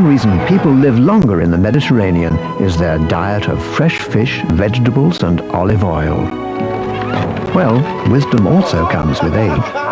one reason people live longer in the Mediterranean is their diet of fresh fish, vegetables and olive oil. Well, wisdom also comes with age.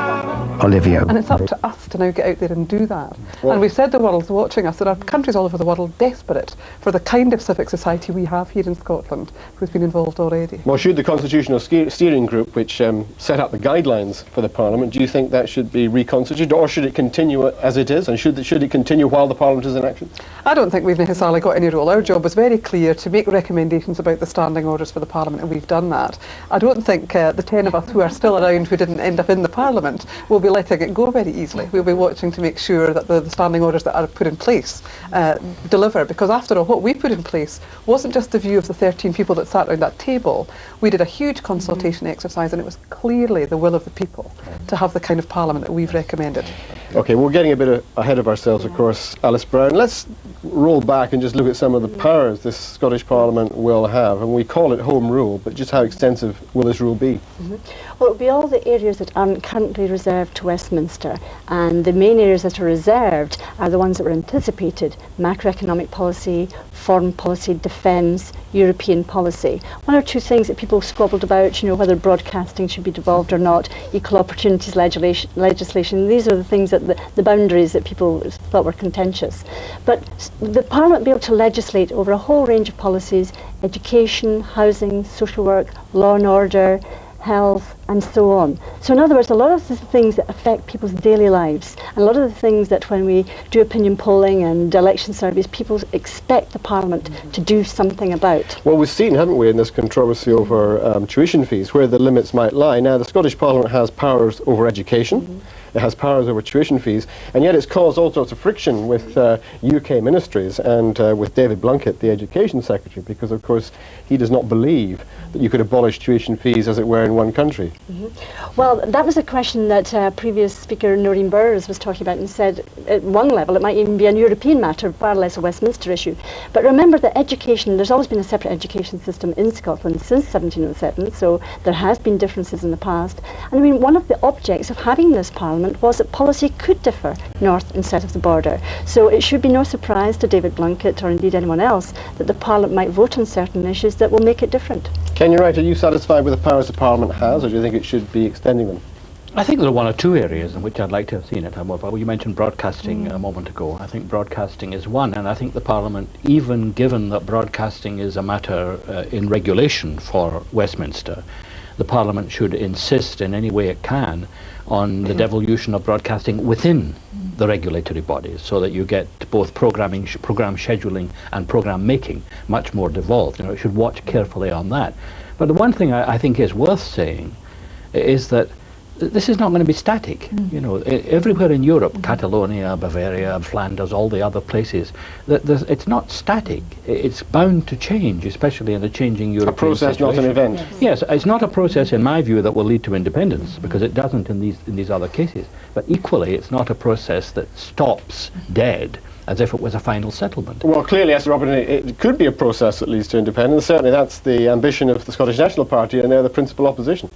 Olivia. And it's up to us to now get out there and do that. Well, and we've said the world's watching us. There are countries all over the world desperate for the kind of civic society we have here in Scotland, who's been involved already. Well, should the Constitutional Steering Group, which set up the guidelines for the Parliament, do you think that should be reconstituted, or should it continue as it is, and should it continue while the Parliament is in action? I don't think we've necessarily got any role. Our job was very clear, to make recommendations about the standing orders for the Parliament, and we've done that. I don't think the 10 of us who are still around who didn't end up in the Parliament will be letting it go very easily. We'll be watching to make sure that the standing orders that are put in place deliver, because after all, what we put in place wasn't just the view of the 13 people that sat around that table. We did a huge consultation exercise, and it was clearly the will of the people to have the kind of Parliament that we've recommended. Okay, we're getting a bit ahead of ourselves, of course, Alice Brown. Let's roll back and just look at some of the powers this Scottish Parliament will have. And we call it Home Rule, but just how extensive will this rule be? Well, it will be all the areas that aren't currently reserved to Westminster, and the main areas that are reserved are the ones that were anticipated: macroeconomic policy, foreign policy, defence, European policy. One or two things that people squabbled about, you know, whether broadcasting should be devolved or not, equal opportunities legislation, these are the things that the boundaries that people thought were contentious. But the Parliament will be able to legislate over a whole range of policies: education, housing, social work, law and order, health, and so on. So in other words, a lot of the things that affect people's daily lives, and a lot of the things that when we do opinion polling and election surveys, people expect the Parliament to do something about. Well, we've seen, haven't we, in this controversy over tuition fees, where the limits might lie. Now, the Scottish Parliament has powers over education. It has powers over tuition fees, and yet it's caused all sorts of friction with UK ministries and with David Blunkett, the Education Secretary, because of course he does not believe that you could abolish tuition fees, as it were, in one country. Well, that was a question that previous speaker Noreen Burrs was talking about, and said at one level it might even be a European matter, far less a Westminster issue. But remember that education, there's always been a separate education system in Scotland since 1707, so there has been differences in the past. And I mean, one of the objects of having this Parliament was that policy could differ north and south of the border. So it should be no surprise to David Blunkett, or indeed anyone else, that the Parliament might vote on certain issues that will make it different. Ken, you're right. Are you satisfied with the powers the Parliament has, or do you think it should be extending them? I think there are one or two areas in which I'd like to have seen it. You mentioned broadcasting a moment ago. I think broadcasting is one, and I think the Parliament, even given that broadcasting is a matter in regulation for Westminster, the Parliament should insist in any way it can on the devolution of broadcasting within the regulatory bodies, so that you get both program scheduling and program making much more devolved. You know, it should watch carefully on that. But the one thing I think is worth saying is that this is not going to be static. You know, everywhere in Europe, Catalonia, Bavaria, Flanders, all the other places, it's not static. It's bound to change, especially in a changing European process, situation. not an event. Yes, it's not a process, in my view, that will lead to independence, because it doesn't in these other cases. But equally, it's not a process that stops dead as if it was a final settlement. Well, clearly, as Robert, it could be a process that leads to independence. Certainly, that's the ambition of the Scottish National Party, and they're the principal opposition.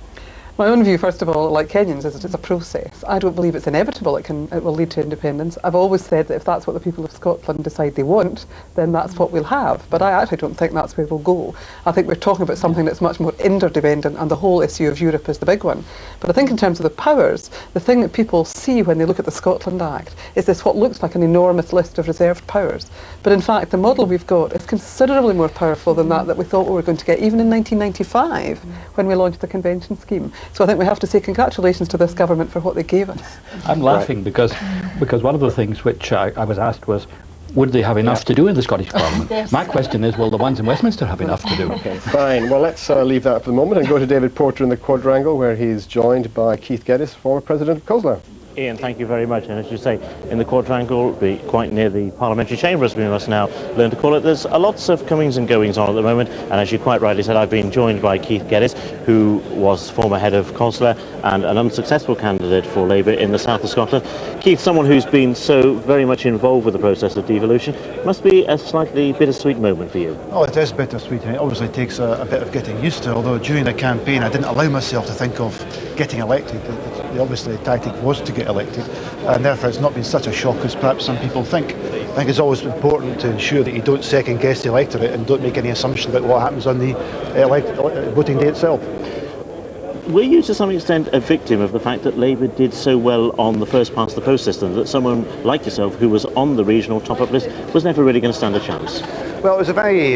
My own view, first of all, like Kenyans, is that it's a process. I don't believe it's inevitable it will lead to independence. I've always said that if that's what the people of Scotland decide they want, then that's what we'll have. But I actually don't think that's where we'll go. I think we're talking about something that's much more interdependent, and the whole issue of Europe is the big one. But I think in terms of the powers, the thing that people see when they look at the Scotland Act is this what looks like an enormous list of reserved powers. But in fact, the model we've got is considerably more powerful than that we thought we were going to get, even in 1995, when we launched the convention scheme. So I think we have to say congratulations to this government for what they gave us. I'm laughing because one of the things which I was asked was, would they have enough to do in the Scottish Parliament? Yes. My question is, will the ones in Westminster have enough to do? Okay, fine. Well, let's leave that for the moment and go to David Porter in the Quadrangle, where he's joined by Keith Geddes, former President of COSLA. Ian, thank you very much. And as you say, in the Quadrangle, quite near the Parliamentary Chamber, as we must now learn to call it, there's lots of comings and goings on at the moment. And as you quite rightly said, I've been joined by Keith Geddes, who was former head of COSLA and an unsuccessful candidate for Labour in the south of Scotland. Keith, someone who's been so very much involved with the process of devolution, must be a slightly bittersweet moment for you. Oh, it is bittersweet, and it obviously takes a bit of getting used to, although during the campaign I didn't allow myself to think of getting elected. Obviously the tactic was to get get elected, and therefore it's not been such a shock as perhaps some people think. I think it's always important to ensure that you don't second guess the electorate and don't make any assumption about what happens on the voting day itself. Were you to some extent a victim of the fact that Labour did so well on the first past the post system that someone like yourself who was on the regional top-up list was never really going to stand a chance? Well, it was a very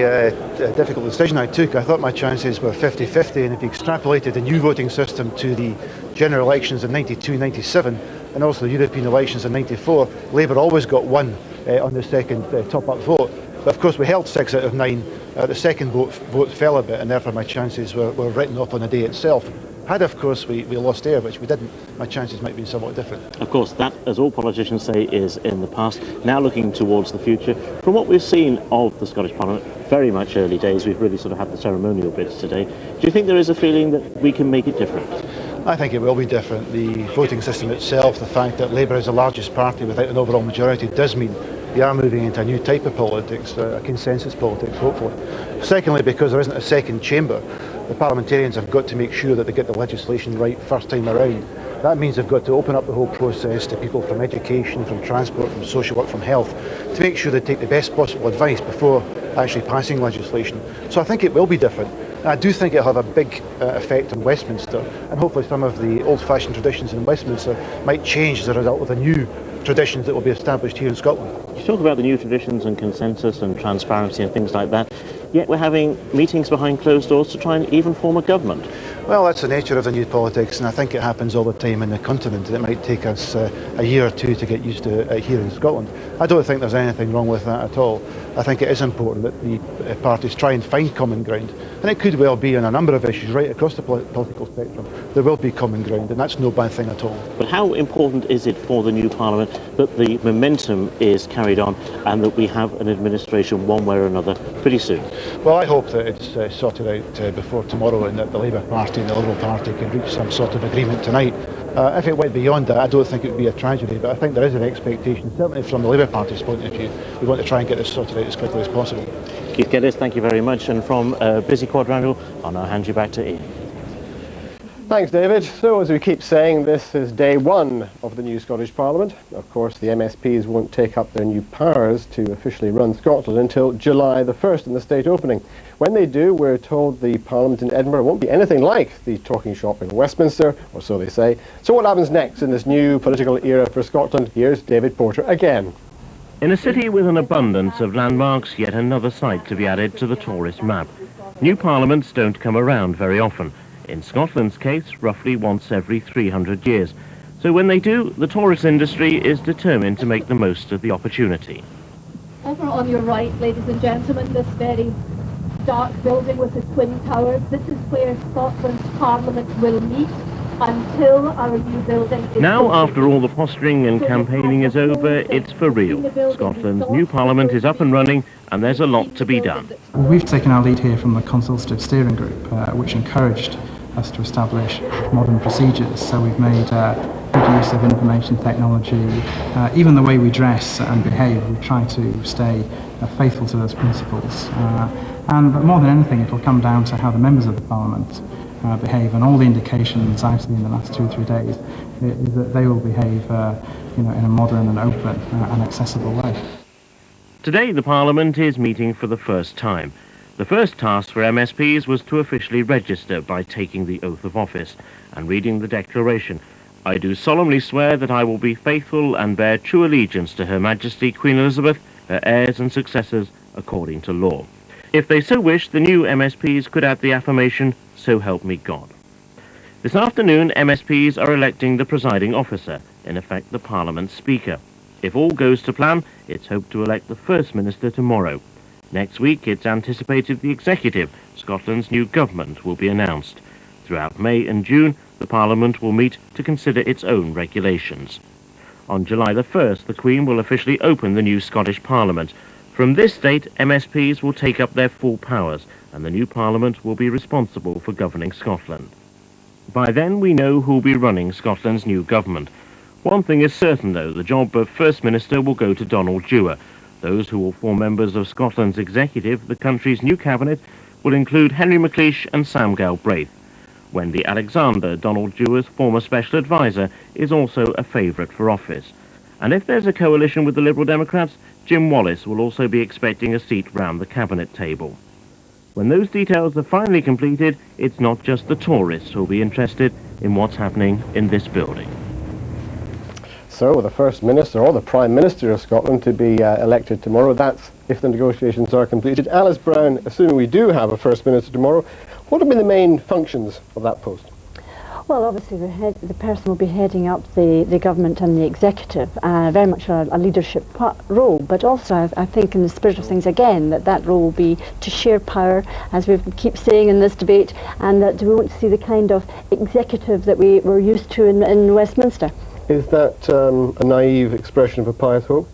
difficult decision I took. I thought my chances were 50-50, and if you extrapolated the new voting system to the general elections in 92, 97 and also the European elections in 94, Labour always got one on the second top-up vote. But of course we held 6 out of 9. The second vote fell a bit, and therefore my chances were written off on the day itself. Had, of course, we lost air, which we didn't, my chances might be somewhat different. Of course, that, as all politicians say, is in the past. Now looking towards the future, from what we've seen of the Scottish Parliament, very much early days, we've really sort of had the ceremonial bits today. Do you think there is a feeling that we can make it different? I think it will be different. The voting system itself, the fact that Labour is the largest party without an overall majority, does mean we are moving into a new type of politics, a consensus politics, hopefully. Secondly, because there isn't a second chamber, the parliamentarians have got to make sure that they get the legislation right first time around. That means they've got to open up the whole process to people from education, from transport, from social work, from health, to make sure they take the best possible advice before actually passing legislation. So I think it will be different. And I do think it'll have a big effect on Westminster, and hopefully some of the old-fashioned traditions in Westminster might change as a result of the new traditions that will be established here in Scotland. You talk about the new traditions and consensus and transparency and things like that, yet we're having meetings behind closed doors to try and even form a government. Well, that's the nature of the new politics, and I think it happens all the time in the continent. It might take us a year or two to get used to it here in Scotland. I don't think there's anything wrong with that at all. I think it is important that the parties try and find common ground, and it could well be on a number of issues right across the political spectrum. There will be common ground, and that's no bad thing at all. But how important is it for the new Parliament that the momentum is carried on and that we have an administration one way or another pretty soon? Well, I hope that it's sorted out before tomorrow, and that the Labour Party and the Liberal Party can reach some sort of agreement tonight. If it went beyond that, I don't think it would be a tragedy, but I think there is an expectation, certainly from the Labour Party's point of view. We want to try and get this sorted out as quickly as possible. Keith Geddes, thank you very much, and from Busy Quadrangle, I'll now hand you back to Ian. Thanks, David. So, as we keep saying, this is day one of the new Scottish Parliament. Of course, the MSPs won't take up their new powers to officially run Scotland until July the 1st in the state opening. When they do, we're told the Parliament in Edinburgh won't be anything like the talking shop in Westminster, or so they say. So what happens next in this new political era for Scotland? Here's David Porter again. In a city with an abundance of landmarks, yet another site to be added to the tourist map. New parliaments don't come around very often. In Scotland's case, roughly once every 300 years. So when they do, the tourist industry is determined to make the most of the opportunity. Over on your right, ladies and gentlemen, this very dark building with the twin towers, this is where Scotland's Parliament will meet until our new building is Now, after all the posturing and campaigning is over, it's for real. Scotland's new Parliament is up and running, and there's a lot to be done. We've taken our lead here from the Consultative Steering Group, which encouraged us to establish modern procedures. So we've made good use of information technology. Even the way we dress and behave, we try to stay faithful to those principles. But more than anything, it will come down to how the members of the Parliament behave, and all the indications I've seen in the last 2 or 3 days is that they will behave in a modern and open and accessible way. Today the Parliament is meeting for the first time. The first task for MSPs was to officially register by taking the oath of office and reading the declaration. I do solemnly swear that I will be faithful and bear true allegiance to Her Majesty Queen Elizabeth, her heirs and successors, according to law. If they so wish, the new MSPs could add the affirmation, so help me God. This afternoon, MSPs are electing the presiding officer, in effect the Parliament Speaker. If all goes to plan, it's hoped to elect the First Minister tomorrow. Next week, it's anticipated the Executive, Scotland's new government, will be announced. Throughout May and June, the Parliament will meet to consider its own regulations. On July the 1st, the Queen will officially open the new Scottish Parliament. From this date, MSPs will take up their full powers, and the new Parliament will be responsible for governing Scotland. By then, we know who will be running Scotland's new government. One thing is certain, though, the job of First Minister will go to Donald Dewar. Those who will form members of Scotland's executive, the country's new cabinet, will include Henry McLeish and Sam Galbraith. Wendy Alexander, Donald Dewar's former special advisor, is also a favourite for office. And if there's a coalition with the Liberal Democrats, Jim Wallace will also be expecting a seat round the cabinet table. When those details are finally completed, it's not just the tourists who'll be interested in what's happening in this building. So the First Minister or the Prime Minister of Scotland to be elected tomorrow. That's if the negotiations are completed. Alice Brown, assuming we do have a First Minister tomorrow, what have been the main functions of that post? Well, obviously the person will be heading up the government and the executive, very much a leadership role, but also I think in the spirit of things again that role will be to share power, as we keep saying in this debate, and that we won't see the kind of executive that we were used to in Westminster. Is that a naive expression of a pious hope?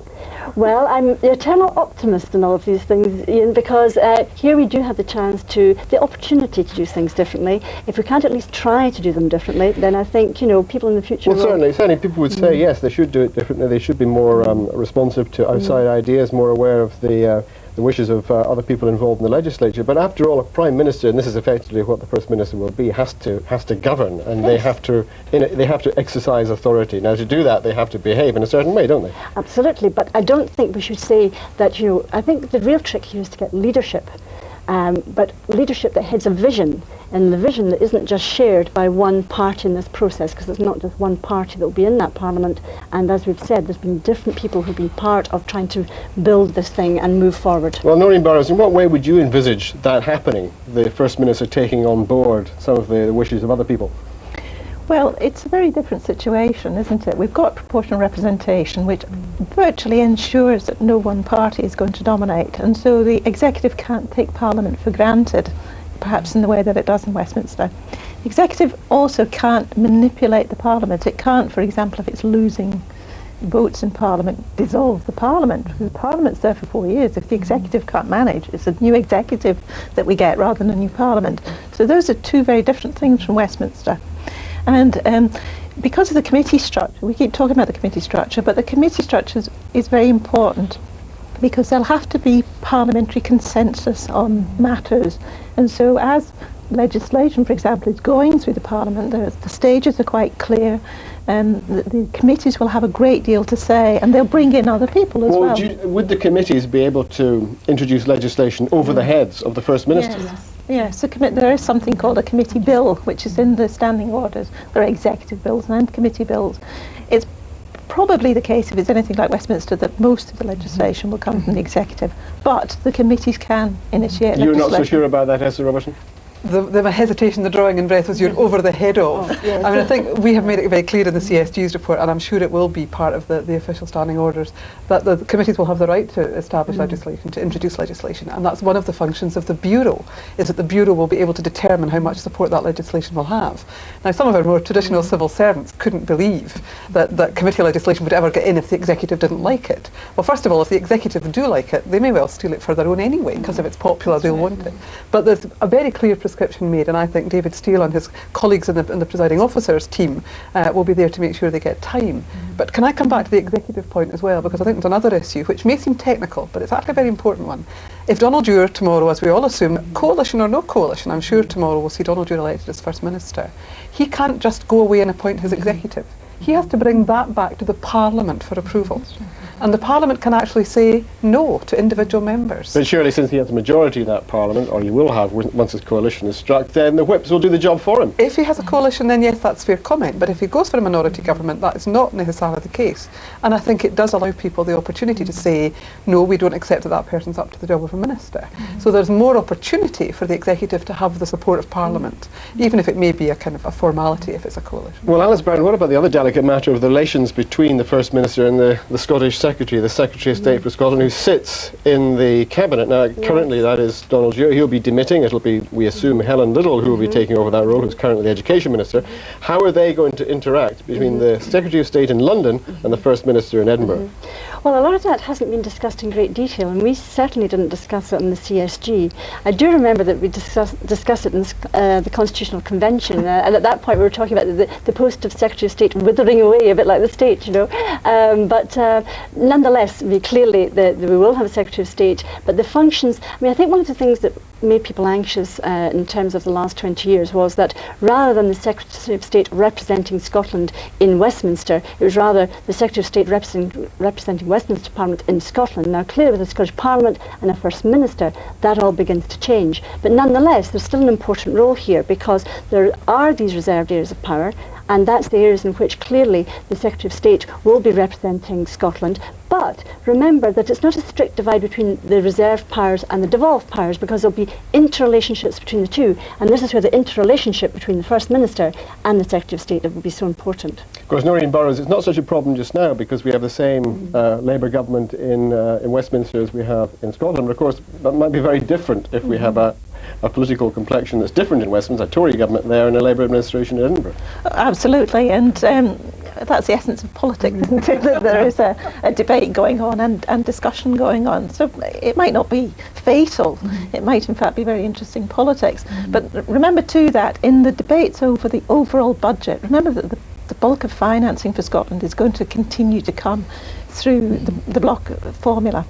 Well, I'm the eternal optimist in all of these things, Ian, because here we do have the opportunity to do things differently. If we can't at least try to do them differently, then I think, people in the future Well, certainly people would say, yes, they should do it differently. They should be more responsive to outside ideas, more aware of the wishes of other people involved in the legislature. But after all, a Prime Minister, and this is effectively what the First Minister will be, has to govern, and they have to exercise authority. Now, to do that, they have to behave in a certain way, don't they? Absolutely, but I don't think we should say that, I think the real trick here is to get leadership. But leadership that heads a vision, and the vision that isn't just shared by one party in this process, because it's not just one party that will be in that parliament. And as we've said, there's been different people who've been part of trying to build this thing and move forward. Well, Noreen Burrows, in what way would you envisage that happening, the First Minister taking on board some of the wishes of other people? Well, it's a very different situation, isn't it? We've got proportional representation, which virtually ensures that no one party is going to dominate, and so the executive can't take Parliament for granted, perhaps in the way that it does in Westminster. The executive also can't manipulate the Parliament. It can't, for example, if it's losing votes in Parliament, dissolve the Parliament. The Parliament's there for 4 years. If the executive can't manage, it's a new executive that we get rather than a new Parliament. So those are two very different things from Westminster. And because of the committee structure, we keep talking about the committee structure, but the committee structure is very important because there'll have to be parliamentary consensus on matters. And so as legislation, for example, is going through the Parliament, the stages are quite clear, and the committees will have a great deal to say, and they'll bring in other people as well. Would the committees be able to introduce legislation over the heads of the First Minister? Yes. Yes, there is something called a committee bill, which is in the standing orders. There are executive bills and committee bills. It's probably the case, if it's anything like Westminster, that most of the legislation will come from the executive, but the committees can initiate legislation. You're not so sure about that, Esther Robertson? The hesitation, the drawing in breath was you're over the head of. Yes. I mean, I think we have made it very clear in the CSG's report, and I'm sure it will be part of the official standing orders, that the committees will have the right to establish legislation, to introduce legislation, and that's one of the functions of the Bureau, is that the Bureau will be able to determine how much support that legislation will have. Now, some of our more traditional civil servants couldn't believe that committee legislation would ever get in if the executive didn't like it. Well, first of all, if the executive do like it, they may well steal it for their own anyway, because if it's popular, they'll want it. But there's a very clear prescription made, and I think David Steele and his colleagues in the presiding officers team will be there to make sure they get time. But can I come back to the executive point as well, because I think there's another issue which may seem technical, but it's actually a very important one. If Donald Dewar tomorrow, as we all assume, coalition or no coalition, I'm sure tomorrow we'll see Donald Dewar elected as First Minister, he can't just go away and appoint his executive. He has to bring that back to the Parliament for approval. And the Parliament can actually say no to individual members. But surely, since he has a majority in that Parliament, or he will have once his coalition is struck, then the whips will do the job for him. If he has a coalition, then yes, that's fair comment. But if he goes for a minority government, that is not necessarily the case. And I think it does allow people the opportunity to say, no, we don't accept that person's up to the job of a minister. So there's more opportunity for the executive to have the support of Parliament, even if it may be a kind of a formality if it's a coalition. Well, Alice Brown, what about the other delicate matter of the relations between the First Minister and the Scottish Secretary, the Secretary of State for Scotland, who sits in the Cabinet? Now, currently that is Donald Dewar. He'll be demitting. It'll be, we assume, Helen Liddle who will be taking over that role, who's currently the Education Minister. How are they going to interact between the Secretary of State in London and the First Minister in Edinburgh? Well, a lot of that hasn't been discussed in great detail, and we certainly didn't discuss it in the CSG. I do remember that we discussed it in the Constitutional Convention, and at that point we were talking about the post of Secretary of State withering away, a bit like the state, but nonetheless, we clearly we will have a Secretary of State, but the functions, I mean, I think one of the things that made people anxious in terms of the last 20 years was that rather than the Secretary of State representing Scotland in Westminster, it was rather the Secretary of State representing Westminster Parliament in Scotland. Now clearly with the Scottish Parliament and a First Minister, that all begins to change. But nonetheless, there's still an important role here because there are these reserved areas of power, and that's the areas in which clearly the Secretary of State will be representing Scotland. But remember that it's not a strict divide between the reserved powers and the devolved powers, because there'll be interrelationships between the two, and this is where the interrelationship between the First Minister and the Secretary of State will be so important. Of course, Noreen Burrows, it's not such a problem just now because we have the same Labour government in Westminster as we have in Scotland. But of course, that might be very different if we have a political complexion that's different in Westminster, a Tory government there and a Labour administration in Edinburgh. Absolutely, and that's the essence of politics, isn't it? That there is a debate going on and discussion going on. So it might not be fatal, it might in fact be very interesting politics. But remember too that in the debates over the overall budget, remember that the bulk of financing for Scotland is going to continue to come through the block formula,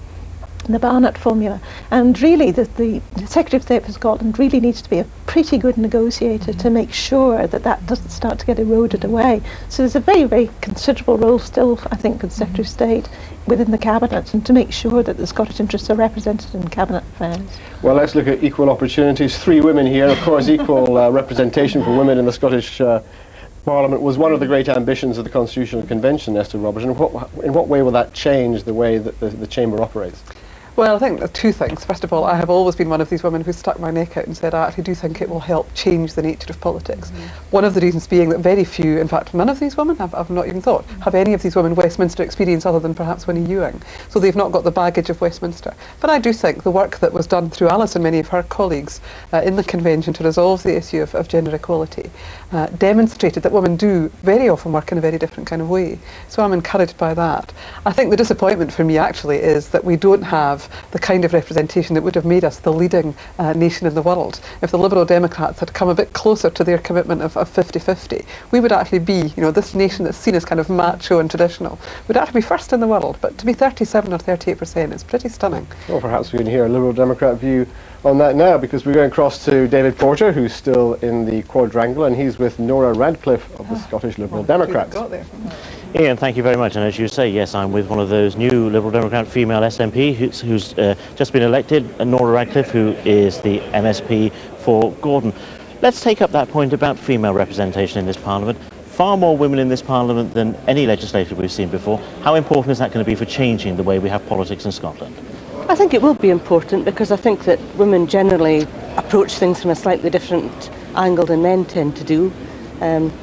the Barnett formula, and really the Secretary of State for Scotland really needs to be a pretty good negotiator to make sure that that doesn't start to get eroded away. So there's a very, very considerable role still, I think, for the Secretary of State within the Cabinet, and to make sure that the Scottish interests are represented in Cabinet affairs. Well, let's look at equal opportunities. 3 women here, of course, equal representation for women in the Scottish Parliament was one of the great ambitions of the Constitutional Convention, Esther Robertson. In what way will that change the way that the Chamber operates? Well, I think there's 2 things. First of all, I have always been one of these women who stuck my neck out and said, I actually do think it will help change the nature of politics. One of the reasons being that very few, in fact, none of these women, I've not even thought, have any of these women Westminster experience other than perhaps Winnie Ewing. So they've not got the baggage of Westminster. But I do think the work that was done through Alice and many of her colleagues in the convention to resolve the issue of gender equality demonstrated that women do very often work in a very different kind of way. So I'm encouraged by that. I think the disappointment for me actually is that we don't have the kind of representation that would have made us the leading nation in the world. If the Liberal Democrats had come a bit closer to their commitment of 50-50, we would actually be, this nation that's seen as kind of macho and traditional, would actually be first in the world. But to be 37 or 38% is pretty stunning. Well, perhaps we can hear a Liberal Democrat view on that now, because we're going across to David Porter, who's still in the quadrangle, and he's with Nora Radcliffe of the Scottish Liberal Democrats. Ian, thank you very much. And as you say, yes, I'm with one of those new Liberal Democrat female SNP who's just been elected, Nora Radcliffe, who is the MSP for Gordon. Let's take up that point about female representation in this Parliament. Far more women in this Parliament than any legislator we've seen before. How important is that going to be for changing the way we have politics in Scotland? I think it will be important because I think that women generally approach things from a slightly different angle than men tend to do.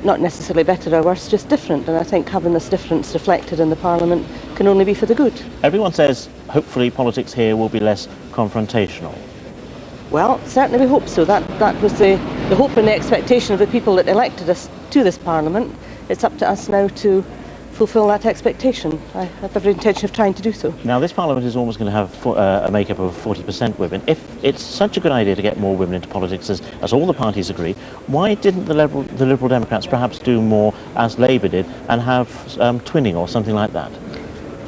Not necessarily better or worse, just different. And I think having this difference reflected in the Parliament can only be for the good. Everyone says hopefully politics here will be less confrontational. Well, certainly we hope so. That was the hope and the expectation of the people that elected us to this Parliament. It's up to us now to fulfil that expectation. I have every intention of trying to do so. Now, this Parliament is almost going to have a makeup of 40% women. If it's such a good idea to get more women into politics, as all the parties agree, why didn't the Liberal Democrats perhaps do more as Labour did and have twinning or something like that?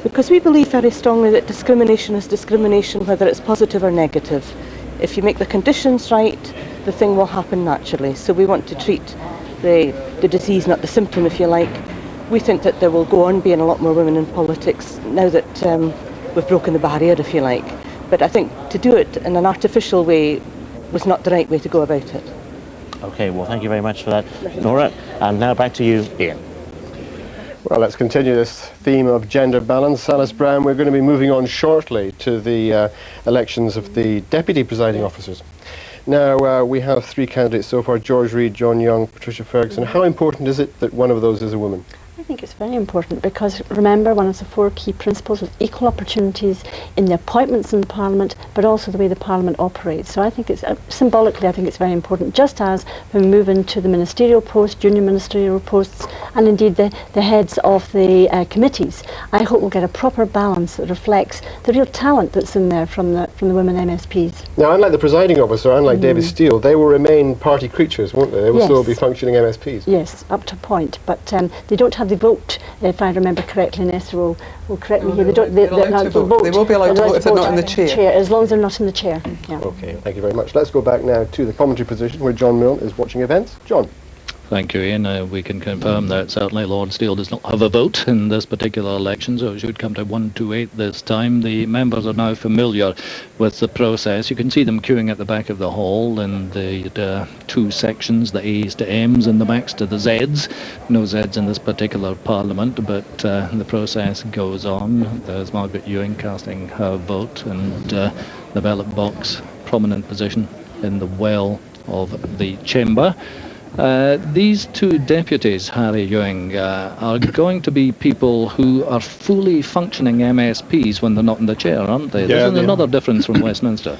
Because we believe very strongly that discrimination is discrimination, whether it's positive or negative. If you make the conditions right, the thing will happen naturally. So we want to treat the disease, not the symptom, if you like. We think that there will go on being a lot more women in politics now that we've broken the barrier, if you like. But I think to do it in an artificial way was not the right way to go about it. OK, well, thank you very much for that, Nora. And now back to you, Ian. Well, let's continue this theme of gender balance. Alice Brown, we're going to be moving on shortly to the elections of the deputy presiding officers. Now, we have 3 candidates so far: George Reid, John Young, Patricia Ferguson. How important is it that one of those is a woman? I think it's very important because, remember, one of the 4 key principles is equal opportunities in the appointments in the Parliament, but also the way the Parliament operates. So I think it's, symbolically, I think it's very important, just as when we move into the ministerial posts, junior ministerial posts, and indeed the heads of the committees. I hope we'll get a proper balance that reflects the real talent that's in there from the women MSPs. Now, unlike the presiding officer, unlike David Steele, they will remain party creatures, won't they? They will still be functioning MSPs. Yes, up to a point, but they don't have have the vote, if I remember correctly. Nessa will correct me here. They will be allowed to vote if they're not in the chair. As long as they're not in the chair. Yeah. Okay, thank you very much. Let's go back now to the commentary position where John Milne is watching events. John. Thank you, Ian. We can confirm that certainly Lord Steele does not have a vote in this particular election, so it should come to 128 this time. The members are now familiar with the process. You can see them queuing at the back of the hall in the two sections, the A's to M's and the Macs to the Z's. No Z's in this particular parliament, but the process goes on. There's Margaret Ewing casting her vote, and the ballot box, prominent position in the well of the chamber. These two deputies, Harry Ewing, are going to be people who are fully functioning MSPs when they're not in the chair, aren't they? Yeah, There's another difference from Westminster.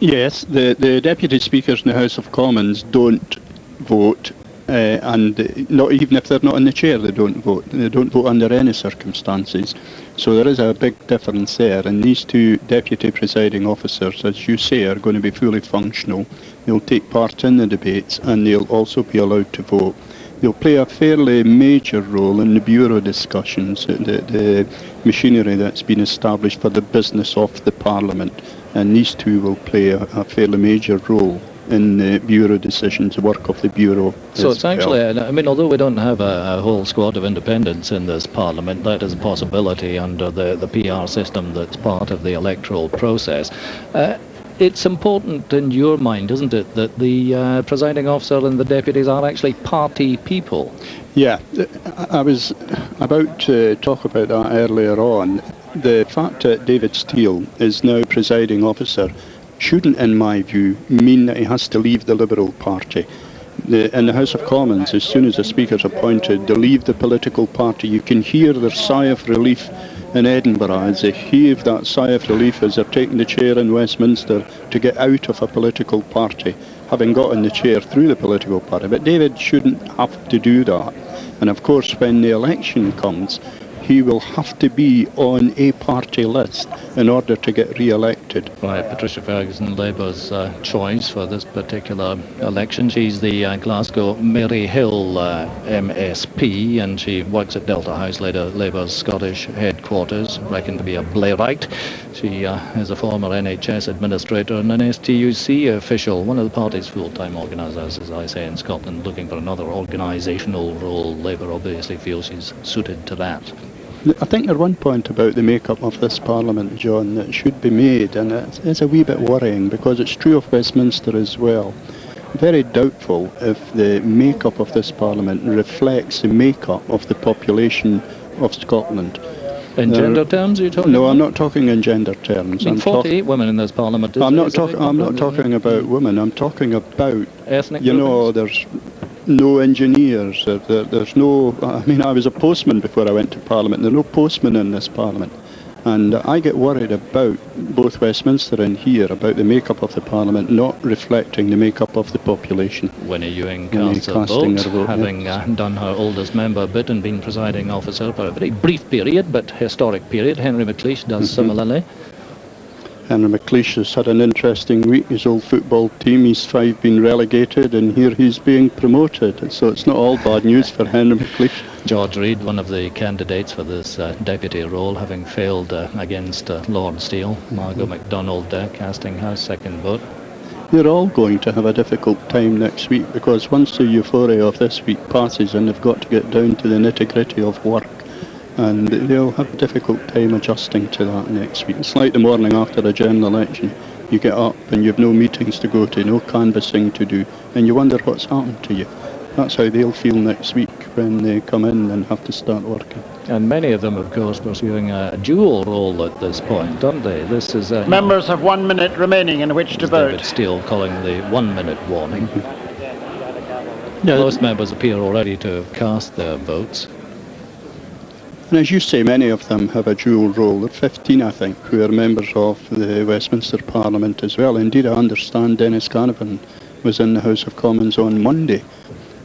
Yes, the deputy speakers in the House of Commons don't vote, and not even if they're not in the chair, they don't vote. They don't vote under any circumstances. So there is a big difference there, and these two deputy presiding officers, as you say, are going to be fully functional. They'll take part in the debates, and they'll also be allowed to vote. They'll play a fairly major role in the bureau discussions, the machinery that's been established for the business of the Parliament, and these two will play a fairly major role in the bureau decisions, the work of the bureau. So it's actually, I mean, although we don't have a whole squad of independents in this parliament, that is a possibility under the PR system that's part of the electoral process. It's important in your mind, isn't it, that the presiding officer and the deputies are actually party people? Yeah, I was about to talk about that earlier on. The fact that David Steele is now presiding officer shouldn't, in my view, mean that he has to leave the Liberal Party. In the House of Commons, as soon as the Speaker's appointed, they leave the political party. You can hear their sigh of relief in Edinburgh as they heave that sigh of relief as they're taking the chair in Westminster to get out of a political party, having got in the chair through the political party. But David shouldn't have to do that. And of course, when the election comes, he will have to be on a party list in order to get re-elected. Right, Patricia Ferguson, Labour's choice for this particular election. She's the Glasgow Maryhill MSP, and she works at Delta House, Labour's Scottish headquarters, reckoned to be a Blairite. She is a former NHS administrator and an STUC official, one of the party's full-time organisers, as I say, in Scotland, looking for another organisational role. Labour obviously feels she's suited to that. I think there's one point about the makeup of this Parliament, John, that should be made, and it's a wee bit worrying because it's true of Westminster as well. Very doubtful if the makeup of this Parliament reflects the makeup of the population of Scotland. In gender terms, are you talking? No, I'm not talking in gender terms. I mean, 48 women in this Parliament. I'm not talking about women. I'm talking about ethnic. You know, there's no engineers. There's no. I mean, I was a postman before I went to Parliament. There are no postmen in this Parliament, and I get worried about both Westminster and here about the makeup of the Parliament not reflecting the makeup of the population. Winnie Ewing casts her vote, having done her oldest member bit and been presiding officer for a very brief period, but historic period. Henry McLeish does similarly. Henry McLeish has had an interesting week. His old football team, he's 5 been relegated, and here he's being promoted. So it's not all bad news for Henry McLeish. George Reid, one of the candidates for this deputy role, having failed against Lord Steele. Margot MacDonald casting her second vote. They're all going to have a difficult time next week because once the euphoria of this week passes and they've got to get down to the nitty-gritty of work, and they'll have a difficult time adjusting to that next week. It's like the morning after a general election. You get up and you've no meetings to go to, no canvassing to do, and you wonder what's happened to you. That's how they'll feel next week when they come in and have to start working. And many of them, of course, pursuing a dual role at this point, don't they? This is members have 1 minute remaining in which to vote. David Steele calling the 1 minute warning. Most members appear already to have cast their votes. And as you say, many of them have a dual role. There are 15, I think, who are members of the Westminster Parliament as well. Indeed, I understand Dennis Canavan was in the House of Commons on Monday,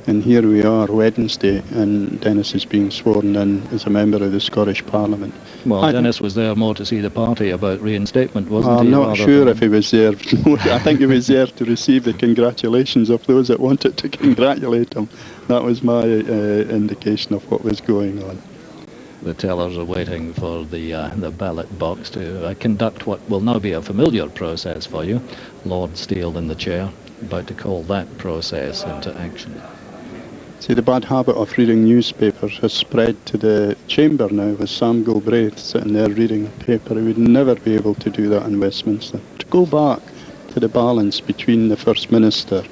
And here we are Wednesday, and Dennis is being sworn in as a member of the Scottish Parliament. Well, Dennis was there more to see the party about reinstatement, wasn't he? I'm not sure if he was there. I think he was there to receive the congratulations of those that wanted to congratulate him. That was my indication of what was going on. The tellers are waiting for the ballot box to conduct what will now be a familiar process for you. Lord Steele in the chair, about to call that process into action. See, the bad habit of reading newspapers has spread to the chamber now, with Sam Galbraith sitting there reading a paper. He would never be able to do that in Westminster. To go back to the balance between the First Minister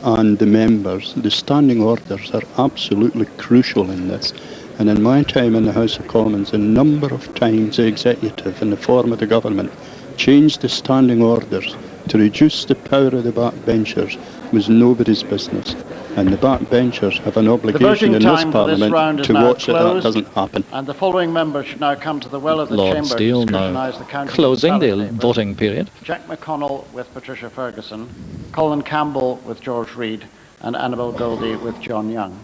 and the members, the standing orders are absolutely crucial in this. And in my time in the House of Commons, a number of times the executive, in the form of the government, changed the standing orders to reduce the power of the backbenchers was nobody's business. And the backbenchers have an obligation in this Parliament to watch that that doesn't happen. And the following members should now come to the well of the Lord chamber Steele to now scrutinise the counting closing the papers. voting period. Jack McConnell with Patricia Ferguson, Colin Campbell with George Reid, and Annabel Goldie with John Young.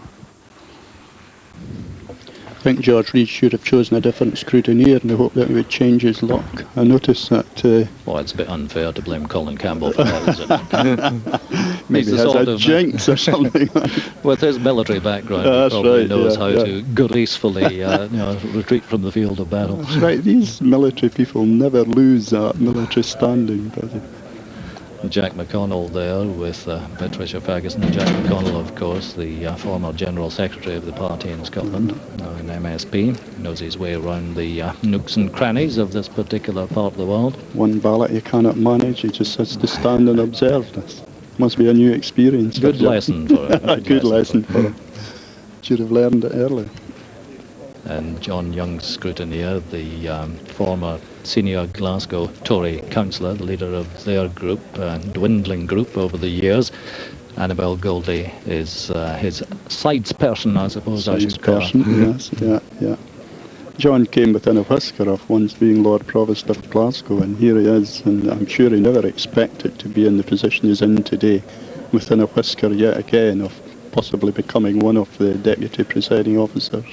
I think George Reid should have chosen a different scrutineer in the hope that he would change his luck. I noticed that... Well, it's a bit unfair to blame Colin Campbell for that, isn't it? Maybe he has a jinx or something. With his military background, he probably knows how to gracefully retreat from the field of battle. That's right, these military people never lose that military standing, does he? Jack McConnell there with Patricia Ferguson. Jack McConnell, of course, the former General Secretary of the party in Scotland, now an MSP, knows his way around the nooks and crannies of this particular part of the world. One ballot he cannot manage, he just has to stand and observe this. Must be a new experience. Good lesson for him. A good lesson for him. Should have learned it early. And John Young's scrutineer, the former senior Glasgow Tory councillor, the leader of their group, dwindling group over the years. Annabel Goldie is his sides person, I suppose I should call her. Yes, yeah. John came within a whisker of once being Lord Provost of Glasgow, and here he is, and I'm sure he never expected to be in the position he's in today, within a whisker yet again of possibly becoming one of the deputy presiding officers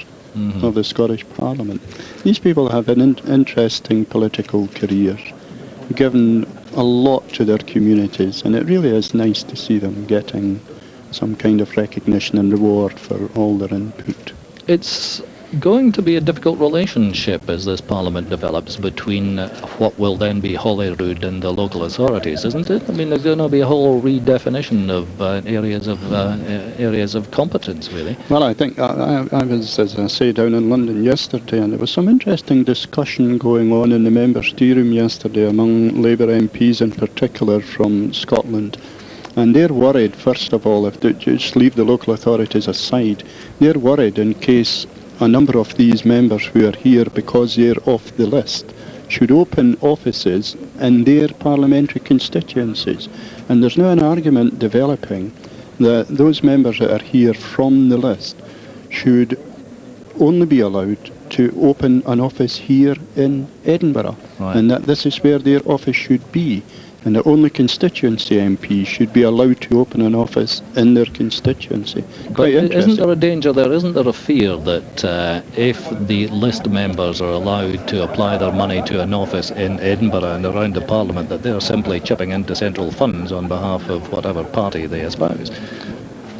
of the Scottish Parliament. These people have an interesting political careers, given a lot to their communities, and it really is nice to see them getting some kind of recognition and reward for all their input. It's going to be a difficult relationship as this Parliament develops between what will then be Holyrood and the local authorities, isn't it? I mean, there's going to be a whole redefinition of areas of competence, really. Well, I think I was, as I say, down in London yesterday, and there was some interesting discussion going on in the members' tea room yesterday among Labour MPs in particular from Scotland. And they're worried, first of all, if they just leave the local authorities aside, they're worried in case a number of these members who are here because they're off the list should open offices in their parliamentary constituencies. And there's now an argument developing that those members that are here from the list should only be allowed to open an office here in Edinburgh, and that this is where their office should be. And the only constituency MPs should be allowed to open an office in their constituency. Quite interesting. Isn't there a danger there? Isn't there a fear that if the list members are allowed to apply their money to an office in Edinburgh and around the Parliament, that they're simply chipping into central funds on behalf of whatever party they espouse?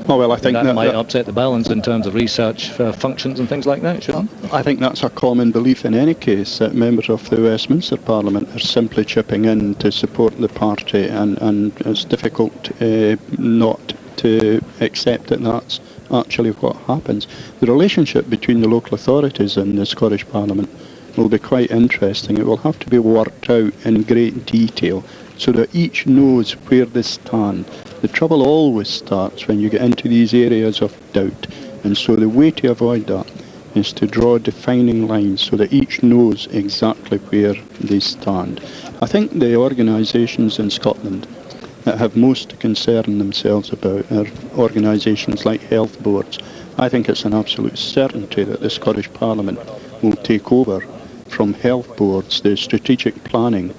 Oh, well, I think that might upset the balance in terms of research functions and things like that, shouldn't it? I think that's a common belief in any case, that members of the Westminster Parliament are simply chipping in to support the party, and it's difficult not to accept that that's actually what happens. The relationship between the local authorities and the Scottish Parliament will be quite interesting. It will have to be worked out in great detail so that each knows where they stand. The trouble always starts when you get into these areas of doubt, and so the way to avoid that is to draw defining lines so that each knows exactly where they stand. I think the organisations in Scotland that have most to concern themselves about are organisations like health boards. I think it's an absolute certainty that the Scottish Parliament will take over from health boards the strategic planning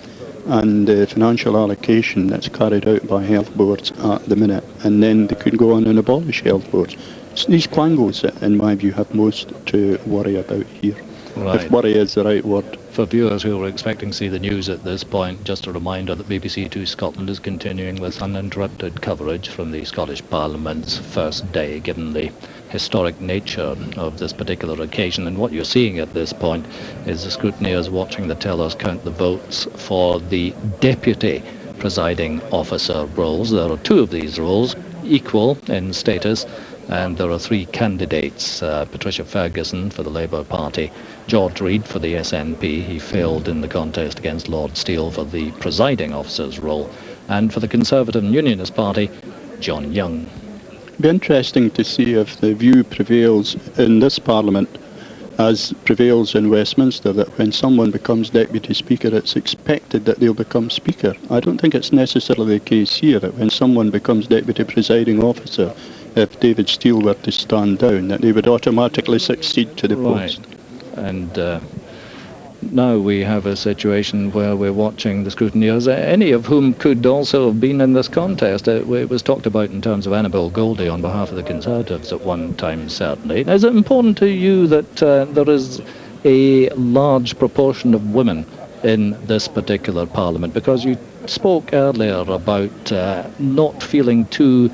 and the financial allocation that's carried out by health boards at the minute, and then they could go on and abolish health boards. It's these quangles that, in my view, have most to worry about here. Right. If worry is the right word. For viewers who are expecting to see the news at this point, just a reminder that BBC Two Scotland is continuing with uninterrupted coverage from the Scottish Parliament's first day, given the historic nature of this particular occasion. And what you're seeing at this point is the scrutineers watching the tellers count the votes for the deputy presiding officer roles. There are two of these roles, equal in status, and there are three candidates, Patricia Ferguson for the Labour Party, George Reid for the SNP, he failed in the contest against Lord Steele for the presiding officer's role, and for the Conservative and Unionist Party, John Young. It'll be interesting to see if the view prevails in this Parliament as prevails in Westminster, that when someone becomes Deputy Speaker, it's expected that they'll become Speaker. I don't think it's necessarily the case here, that when someone becomes Deputy Presiding Officer, if David Steele were to stand down, that they would automatically succeed to the post. And now we have a situation where we're watching the scrutineers, any of whom could also have been in this contest. It was talked about in terms of Annabel Goldie on behalf of the Conservatives at one time, certainly. Now, is it important to you that there is a large proportion of women in this particular Parliament? Because you spoke earlier about not feeling too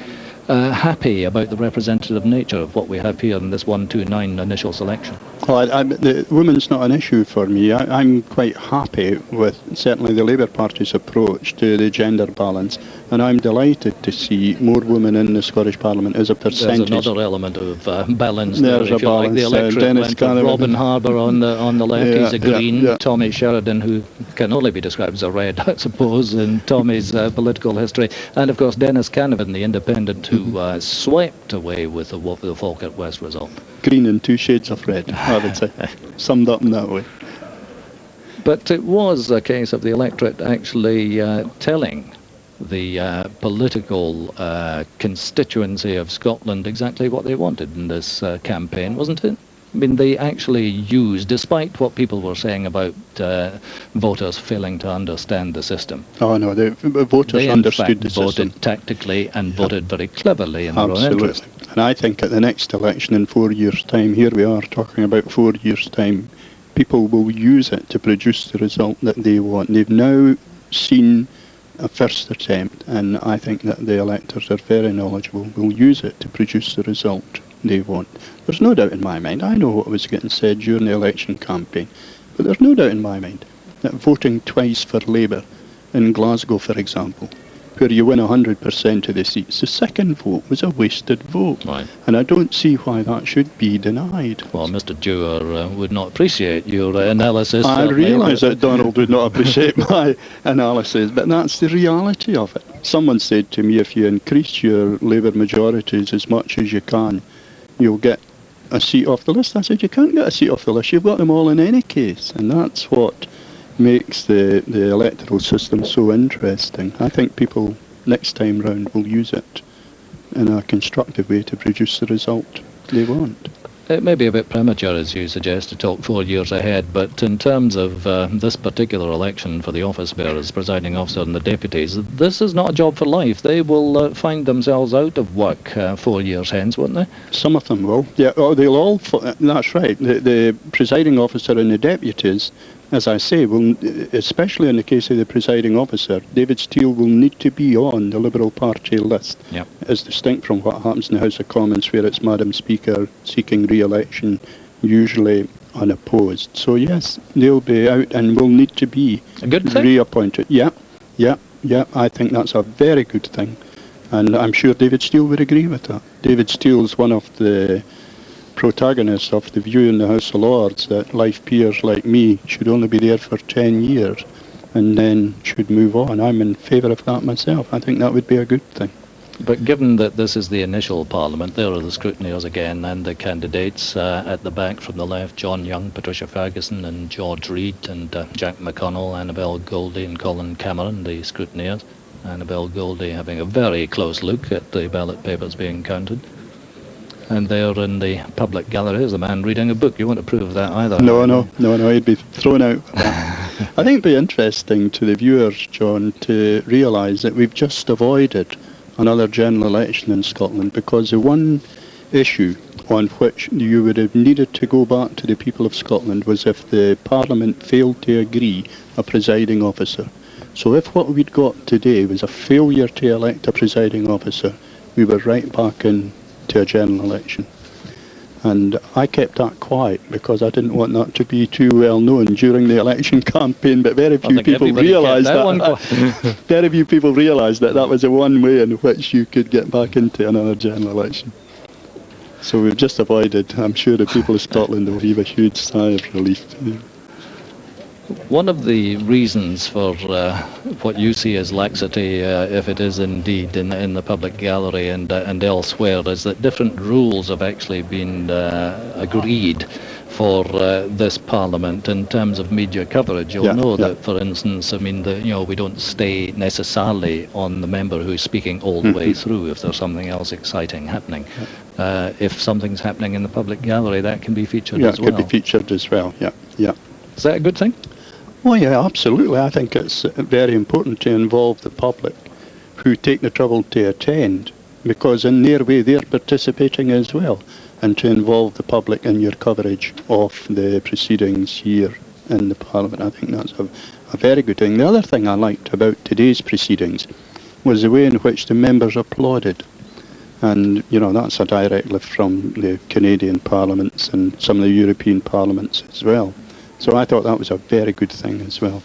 happy about the representative nature of what we have here in this 129 initial selection. Well, the women's not an issue for me. I'm quite happy with certainly the Labour Party's approach to the gender balance, and I'm delighted to see more women in the Scottish Parliament as a percentage. There's another element of balance There's there, if you like. The electorate went with Robin Harbour on the left, he's a green. Tommy Sheridan, who can only be described as a red, I suppose, in Tommy's political history. And, of course, Dennis Canavan, the independent, who swept away with the Falkirk West result. Green and two shades of red, I would say. Summed up in that way. But it was a case of the electorate actually telling the political constituency of Scotland exactly what they wanted in this campaign, wasn't it? I mean, they actually used, despite what people were saying about voters failing to understand the system. Oh no, the voters understood the system. They voted tactically and voted very cleverly in their own interest. And I think at the next election in 4 years' time, here we are talking about 4 years' time, people will use it to produce the result that they want. They've now seen a first attempt, and I think that the electors are very knowledgeable, will use it to produce the result they want. There's no doubt in my mind, I know what was getting said during the election campaign, but there's no doubt in my mind that voting twice for Labour in Glasgow, for example, where you win 100% of the seats, the second vote was a wasted vote. Right. And I don't see why that should be denied. Well, Mr. Dewar would not appreciate your analysis. I realise that Donald would not appreciate my analysis, but that's the reality of it. Someone said to me, if you increase your Labour majorities as much as you can, you'll get a seat off the list. I said, you can't get a seat off the list, you've got them all in any case. And that's what makes the electoral system so interesting. I think people next time round will use it in a constructive way to produce the result they want. It may be a bit premature, as you suggest, to talk 4 years ahead, but in terms of this particular election for the office bearers, presiding officer and the deputies, this is not a job for life. They will find themselves out of work 4 years hence, won't they? Some of them will. Yeah, they'll all. That's right. The presiding officer and the deputies, as I say, will, especially in the case of the presiding officer, David Steele will need to be on the Liberal Party list, as distinct from what happens in the House of Commons, where it's Madam Speaker seeking re-election, usually unopposed. So yes, they'll be out and will need to be reappointed. Yeah. I think that's a very good thing, and I'm sure David Steele would agree with that. David Steele is one of the protagonists of the view in the House of Lords that life peers like me should only be there for 10 years and then should move on. I'm in favour of that myself. I think that would be a good thing. But given that this is the initial Parliament, there are the scrutineers again and the candidates at the back from the left, John Young, Patricia Ferguson and George Reid and Jack McConnell, Annabel Goldie and Colin Cameron, the scrutineers. Annabel Goldie having a very close look at the ballot papers being counted. And there in the public gallery is a man reading a book. You won't approve of that either. No, he'd be thrown out. I think it'd be interesting to the viewers, John, to realise that we've just avoided another general election in Scotland because the one issue on which you would have needed to go back to the people of Scotland was if the Parliament failed to agree a presiding officer. So if what we'd got today was a failure to elect a presiding officer, we were right back into a general election. And I kept that quiet because I didn't want that to be too well known during the election campaign, but very few people realised that. Very few people realised that that was the one way in which you could get back into another general election. So we've just avoided, I'm sure the people of Scotland will heave a huge sigh of relief. One of the reasons for what you see as laxity, if it is indeed in the public gallery and elsewhere, is that different rules have actually been agreed for this Parliament in terms of media coverage. You'll know that, for instance, I mean, we don't stay necessarily on the member who's speaking all the way through if there's something else exciting happening. If something's happening in the public gallery, that can be featured as well. Yeah, it could be featured as well, yeah. Is that a good thing? Oh yeah, absolutely. I think it's very important to involve the public who take the trouble to attend, because in their way they're participating as well, and to involve the public in your coverage of the proceedings here in the Parliament. I think that's a very good thing. The other thing I liked about today's proceedings was the way in which the members applauded. And, that's a direct lift from the Canadian parliaments and some of the European parliaments as well. So I thought that was a very good thing as well.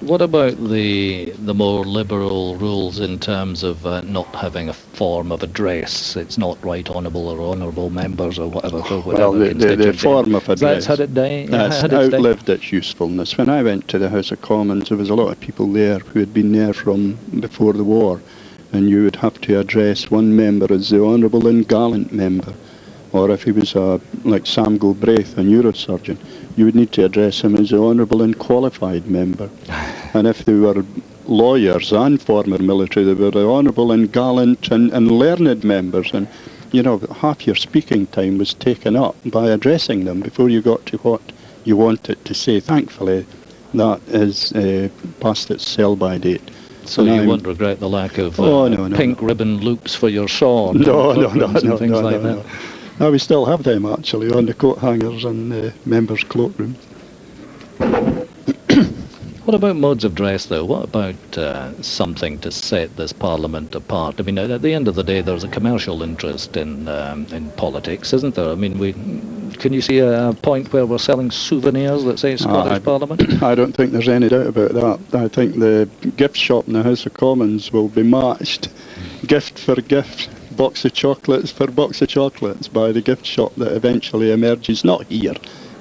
What about the more liberal rules in terms of not having a form of address? It's not right honourable or honourable members or whatever. Well, the form of address, that's outlived its usefulness. When I went to the House of Commons, there was a lot of people there who had been there from before the war, and you would have to address one member as the honourable and gallant member. Or if he was like Sam Galbraith, a neurosurgeon, you would need to address him as the honourable and qualified member. And if they were lawyers and former military, they were the honourable and gallant and learned members. And, half your speaking time was taken up by addressing them before you got to what you wanted to say. Thankfully, that is past its sell-by date. So you won't regret the lack of pink ribbon loops for your shawl? No, things like that. No, we still have them actually on the coat hangers and the members' cloakroom. What about modes of dress, though? What about something to set this Parliament apart? I mean, at the end of the day, there's a commercial interest in politics, isn't there? I mean, can you see a point where we're selling souvenirs that say Scottish Parliament? I don't think there's any doubt about that. I think the gift shop in the House of Commons will be matched, gift for gift, box of chocolates for box of chocolates, by the gift shop that eventually emerges, not here,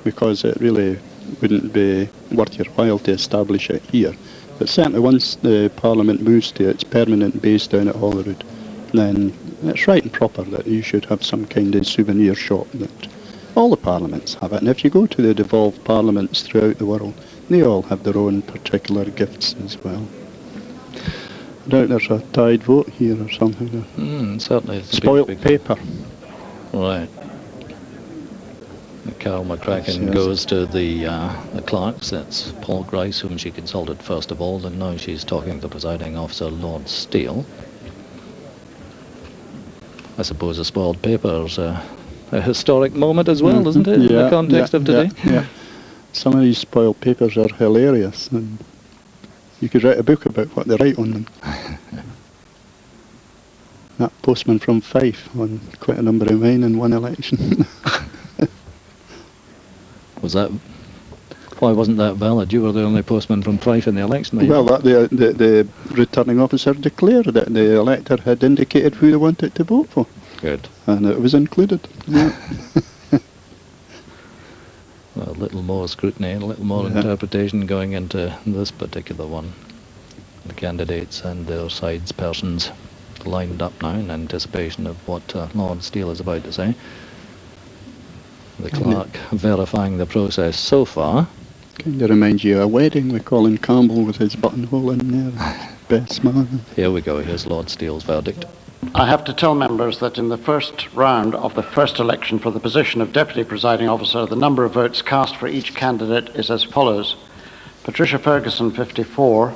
because it really wouldn't be worth your while to establish it here. But certainly once the Parliament moves to its permanent base down at Holyrood, then it's right and proper that you should have some kind of souvenir shop. That all the parliaments have it, and if you go to the devolved parliaments throughout the world, they all have their own particular gifts as well. I doubt there's a tied vote here or something. Certainly. Spoilt paper. Right. Carol McCracken goes to the clerks. That's Paul Grice, whom she consulted first of all, and now she's talking to the presiding officer, Lord Steele. I suppose a spoiled paper is a historic moment as well, isn't it, in the context of today? Yeah. Some of these spoiled papers are hilarious, and you could write a book about what they write on them. That postman from Fife won quite a number of mine in one election. Why wasn't that valid? You were the only postman from Fife in the election. Well, the returning officer declared that the elector had indicated who they wanted to vote for. Good. And it was included. Yeah. Well, a little more scrutiny, a little more interpretation going into this particular one. The candidates and their sides persons lined up now in anticipation of what Lord Steele is about to say. The clerk verifying the process so far. Kind of reminds you of a wedding with Colin Campbell with his buttonhole in there. Best man. Here we go, here's Lord Steele's verdict. I have to tell members that in the first round of the first election for the position of Deputy Presiding Officer, the number of votes cast for each candidate is as follows. Patricia Ferguson, 54.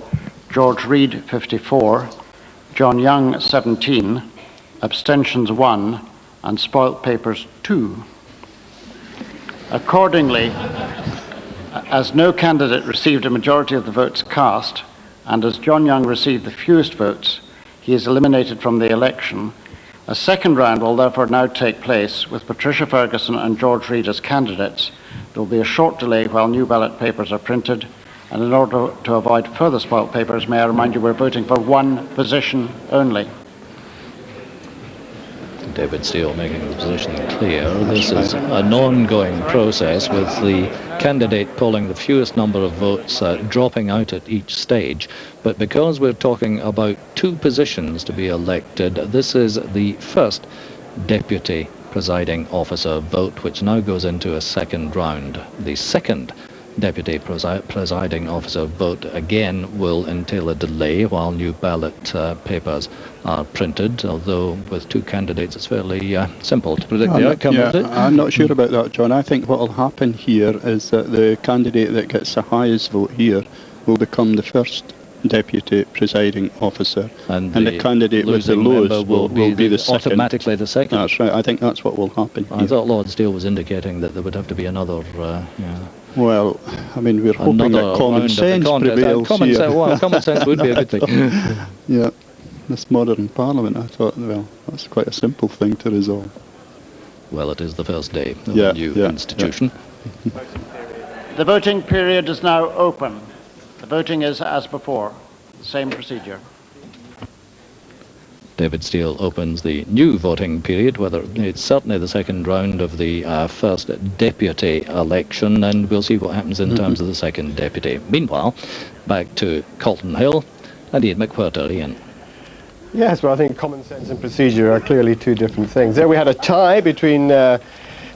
George Reid, 54. John Young, 17. Abstentions, 1. and spoilt papers 2. Accordingly, as no candidate received a majority of the votes cast, and as John Young received the fewest votes, he is eliminated from the election. A second round will therefore now take place with Patricia Ferguson and George Reid as candidates. There will be a short delay while new ballot papers are printed, and in order to avoid further spoilt papers, may I remind you we're voting for one position only. David Steele making the position clear. This is an ongoing process with the candidate polling the fewest number of votes dropping out at each stage. But because we're talking about 2 positions to be elected, this is the first deputy presiding officer vote, which now goes into a second round. The second deputy presiding officer vote again will entail a delay while new ballot papers are printed, although with 2 candidates it's fairly simple to predict the outcome of it. I'm not sure about that, John. I think what will happen here is that the candidate that gets the highest vote here will become the first deputy presiding officer, and the candidate with the lowest will be the second. Automatically the second. That's right. I think that's what will happen here. I thought Lord Steele was indicating that there would have to be another well, I mean, we're hoping that common sense prevails here. Well, common sense would be a good thing. Yeah, this modern parliament, I thought, well, that's quite a simple thing to resolve. Well, it is the first day of the new institution. The voting period is now open. The voting is as before, same procedure. David Steele opens the new voting period, whether it's certainly the second round of the first deputy election, and we'll see what happens in terms of the second deputy. Meanwhile, back to Calton Hill and Ian McWhirter. Ian. Yes, well, I think common sense and procedure are clearly 2 different things. There we had a tie between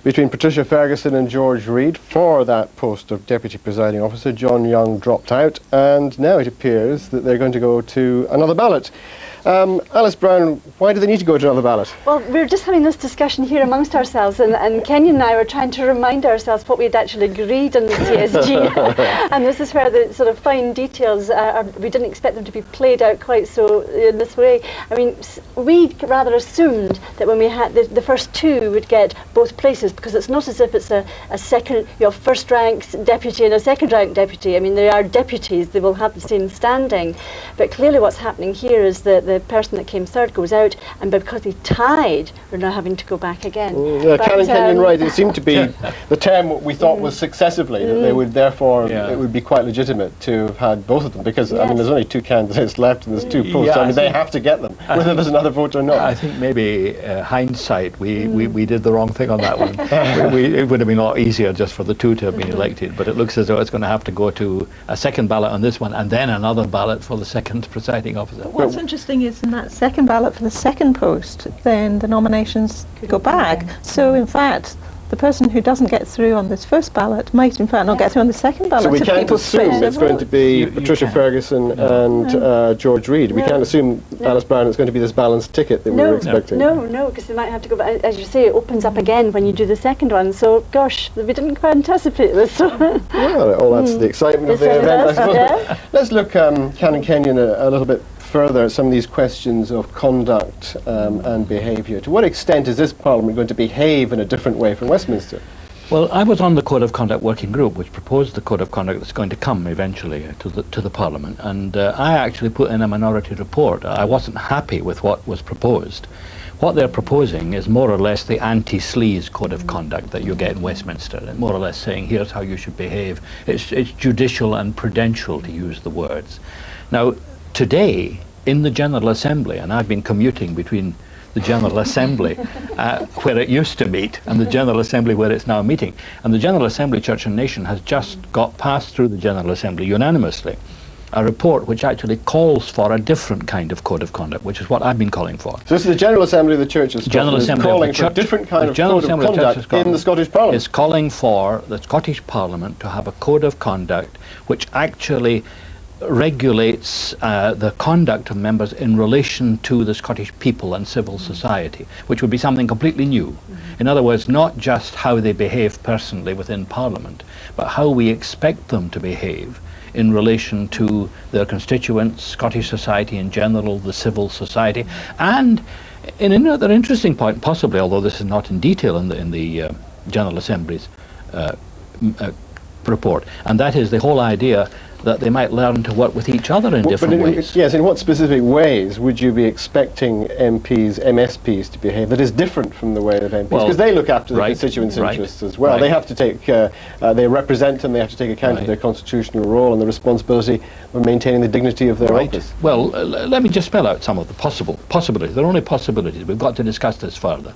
Patricia Ferguson and George Reid for that post of deputy presiding officer. John Young dropped out, and now it appears that they're going to go to another ballot. Alice Brown, why do they need to go to another ballot? Well, we're just having this discussion here amongst ourselves, and Kenyon and I were trying to remind ourselves what we had actually agreed on the CSG. And this is where the sort of fine details, we didn't expect them to be played out quite so in this way. I mean, we rather assumed that when we had the first 2 would get both places, because it's not as if it's a second, first rank deputy and a second rank deputy. I mean, they are deputies, they will have the same standing. But clearly what's happening here is that the person that came third goes out, and because they tied, we're now having to go back again. Kenyon, right, it seemed to be the term we thought was successively, that they would therefore, it would be quite legitimate to have had both of them, because I mean, there's only 2 candidates left and there's 2 posts, I mean, they have to get them, whether there's another vote or not. I think maybe hindsight, we did the wrong thing on that one. It would have been a lot easier just for the 2 to have been elected, but it looks as though it's going to have to go to a second ballot on this one, and then another ballot for the second presiding officer. What's interesting is in that second ballot for the second post, then the nominations go back. So in fact, the person who doesn't get through on this first ballot might in fact not get through on the second ballot. So we can't assume it's going to be Patricia Ferguson and George Reid. We can't assume, Alice Brown, it's going to be this balanced ticket that we were expecting. No, because they might have to go back. As you say, it opens up again when you do the second one. So, gosh, we didn't quite anticipate this. Well, it all adds to the excitement of the event, I suppose. Let's look, Canon Kenyon, a little bit further at some of these questions of conduct and behaviour. To what extent is this Parliament going to behave in a different way from Westminster? Well, I was on the Code of Conduct Working Group, which proposed the Code of Conduct that's going to come eventually to the Parliament, and I actually put in a minority report. I wasn't happy with what was proposed. What they're proposing is more or less the anti-sleaze Code of Conduct that you get in Westminster, and more or less saying, here's how you should behave. It's judicial and prudential, to use the words. Now, today, in the General Assembly, and I've been commuting between the General Assembly where it used to meet and the General Assembly where it's now meeting, and the General Assembly, Church and Nation, has just got passed through the General Assembly unanimously a report which actually calls for a different kind of Code of Conduct, which is what I've been calling for. So this is the General Assembly of the Church of Scotland is calling for a different kind of Code of Conduct in the Scottish Parliament. It's calling for the Scottish Parliament to have a Code of Conduct which actually regulates the conduct of members in relation to the Scottish people and civil society, which would be something completely new. In other words, not just how they behave personally within Parliament, but how we expect them to behave in relation to their constituents, Scottish society in general, the civil society, and In another interesting point, possibly, although this is not in detail in the General Assembly's report, and that is the whole idea that they might learn to work with each other in different ways. Yes, in what specific ways would you be expecting MPs, MSPs to behave that is different from the way of MPs? Because they look after the constituents' interests as well. They have to take, they represent them, they have to take account of their constitutional role and the responsibility of maintaining the dignity of their office. Well, let me just spell out some of the possibilities. There are only possibilities. We've got to discuss this further.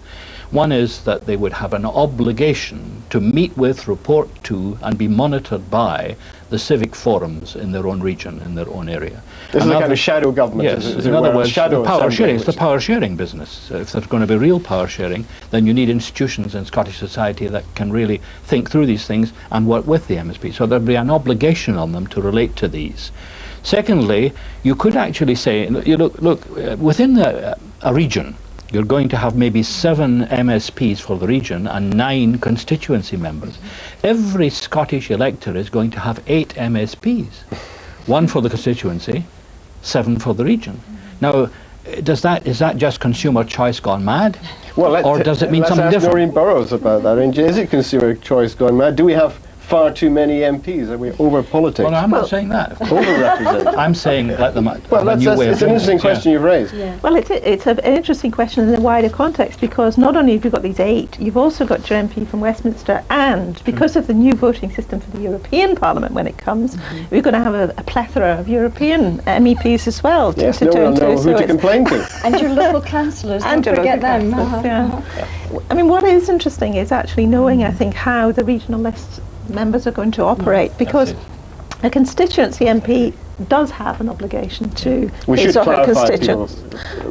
One is that they would have an obligation to meet with, report to, and be monitored by the civic forums in their own region, in their own area. This is a kind of shadow government. Yes, in other words, the power sharing. It's the power sharing business. If there's going to be real power sharing, then you need institutions in Scottish society that can really think through these things and work with the MSP. So there'd be an obligation on them to relate to these. Secondly, you could actually say, you look within a region, you're going to have maybe 7 MSPs for the region and 9 constituency members. Every Scottish elector is going to have 8 MSPs. 1 for the constituency, 7 for the region. Now, is that just consumer choice gone mad? Well, or does it mean something different? Let's ask Noreen Burrows about that. Is it consumer choice gone mad? Do we have far too many MPs? Are we over-politics? Well, I'm not saying that. Over-represented. I'm saying let them... Well, it's an interesting question you've raised. Yeah. Well, it's an interesting question in the wider context, because not only have you got these 8, you've also got your MP from Westminster, and because of the new voting system for the European Parliament when it comes, we're going to have a plethora of European MEPs as well. Yes, no one will know who to complain to. And your local councillors, don't forget them. I mean, what is interesting is actually knowing, I think, how the regional list members are going to operate, because a constituency MP does have an obligation to his or her constituents.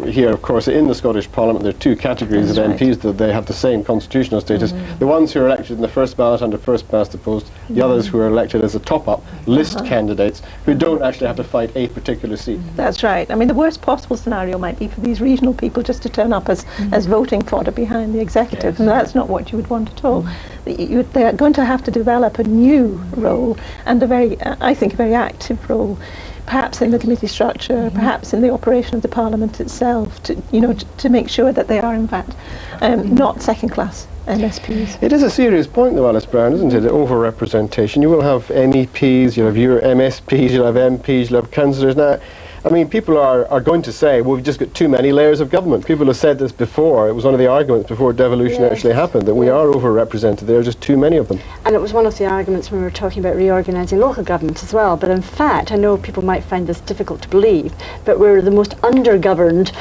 Here, of course, in the Scottish Parliament, there are 2 categories of MPs that they have the same constitutional status. The ones who are elected in the first ballot under first past the post, the others who are elected as a top-up list candidates who don't actually have to fight a particular seat. That's right. I mean, the worst possible scenario might be for these regional people just to turn up as voting fodder behind the executive, and that's not what you would want at all. They're going to have to develop a new role, and I think a very active role, perhaps in the committee structure, perhaps in the operation of the Parliament itself, to make sure that they are in fact not second-class MSPs. It is a serious point though, Alice Brown, isn't it? Over-representation. You will have MEPs, you'll have your MSPs, you'll have MPs, you'll have councillors. Now, I mean, people are going to say, well, we've just got too many layers of government. People have said this before. It was one of the arguments before devolution actually happened, that we are over-represented. There are just too many of them. And it was one of the arguments when we were talking about reorganising local government as well. But in fact, I know people might find this difficult to believe, but we're the most under-governed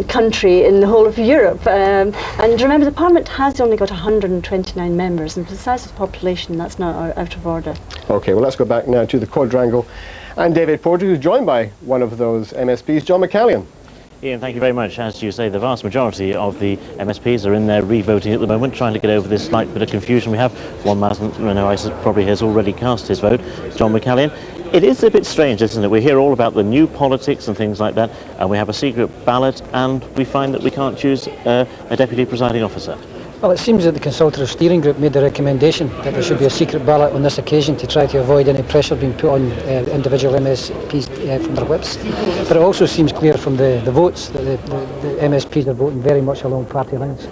country in the whole of Europe. And remember, the Parliament has only got 129 members, and for the size of the population, that's not out of order. OK, well, let's go back now to the quadrangle. And David Porter, who's joined by one of those MSPs, John McCallion. Ian, thank you very much. As you say, the vast majority of the MSPs are in there re-voting at the moment, trying to get over this slight bit of confusion we have. One man probably has already cast his vote, John McCallion. It is a bit strange, isn't it? We hear all about the new politics and things like that, and we have a secret ballot, and we find that we can't choose a deputy presiding officer. Well, it seems that the Consultative Steering Group made the recommendation that there should be a secret ballot on this occasion to try to avoid any pressure being put on individual MSPs from their whips. But it also seems clear from the votes that the MSPs are voting very much along party lines.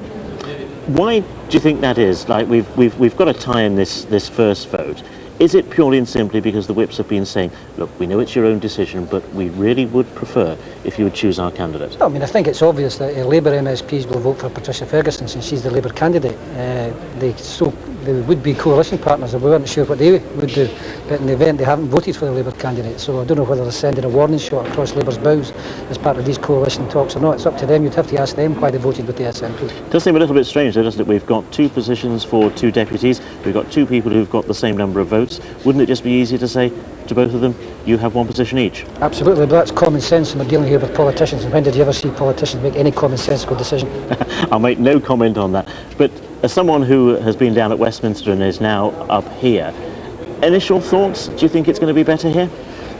Why do you think that is? Like we've got a tie in this first vote. Is it purely and simply because the whips have been saying, look, we know it's your own decision, but we really would prefer if you would choose our candidate? I mean, I think it's obvious that Labour MSPs will vote for Patricia Ferguson since she's the Labour candidate. They would be coalition partners, and we weren't sure what they would do. But in the event, they haven't voted for the Labour candidate, so I don't know whether they're sending a warning shot across Labour's bows as part of these coalition talks or not. It's up to them. You'd have to ask them why they voted with the SNP. It does seem a little bit strange, though, doesn't it? We've got 2 positions for 2 deputies. We've got 2 people who've got the same number of votes. Wouldn't it just be easy to say to both of them, you have 1 position each? Absolutely, but that's common sense, and we're dealing here with politicians. And when did you ever see politicians make any commonsensical decision? I'll make no comment on that. But as someone who has been down at Westminster and is now up here, initial thoughts? Do you think it's going to be better here?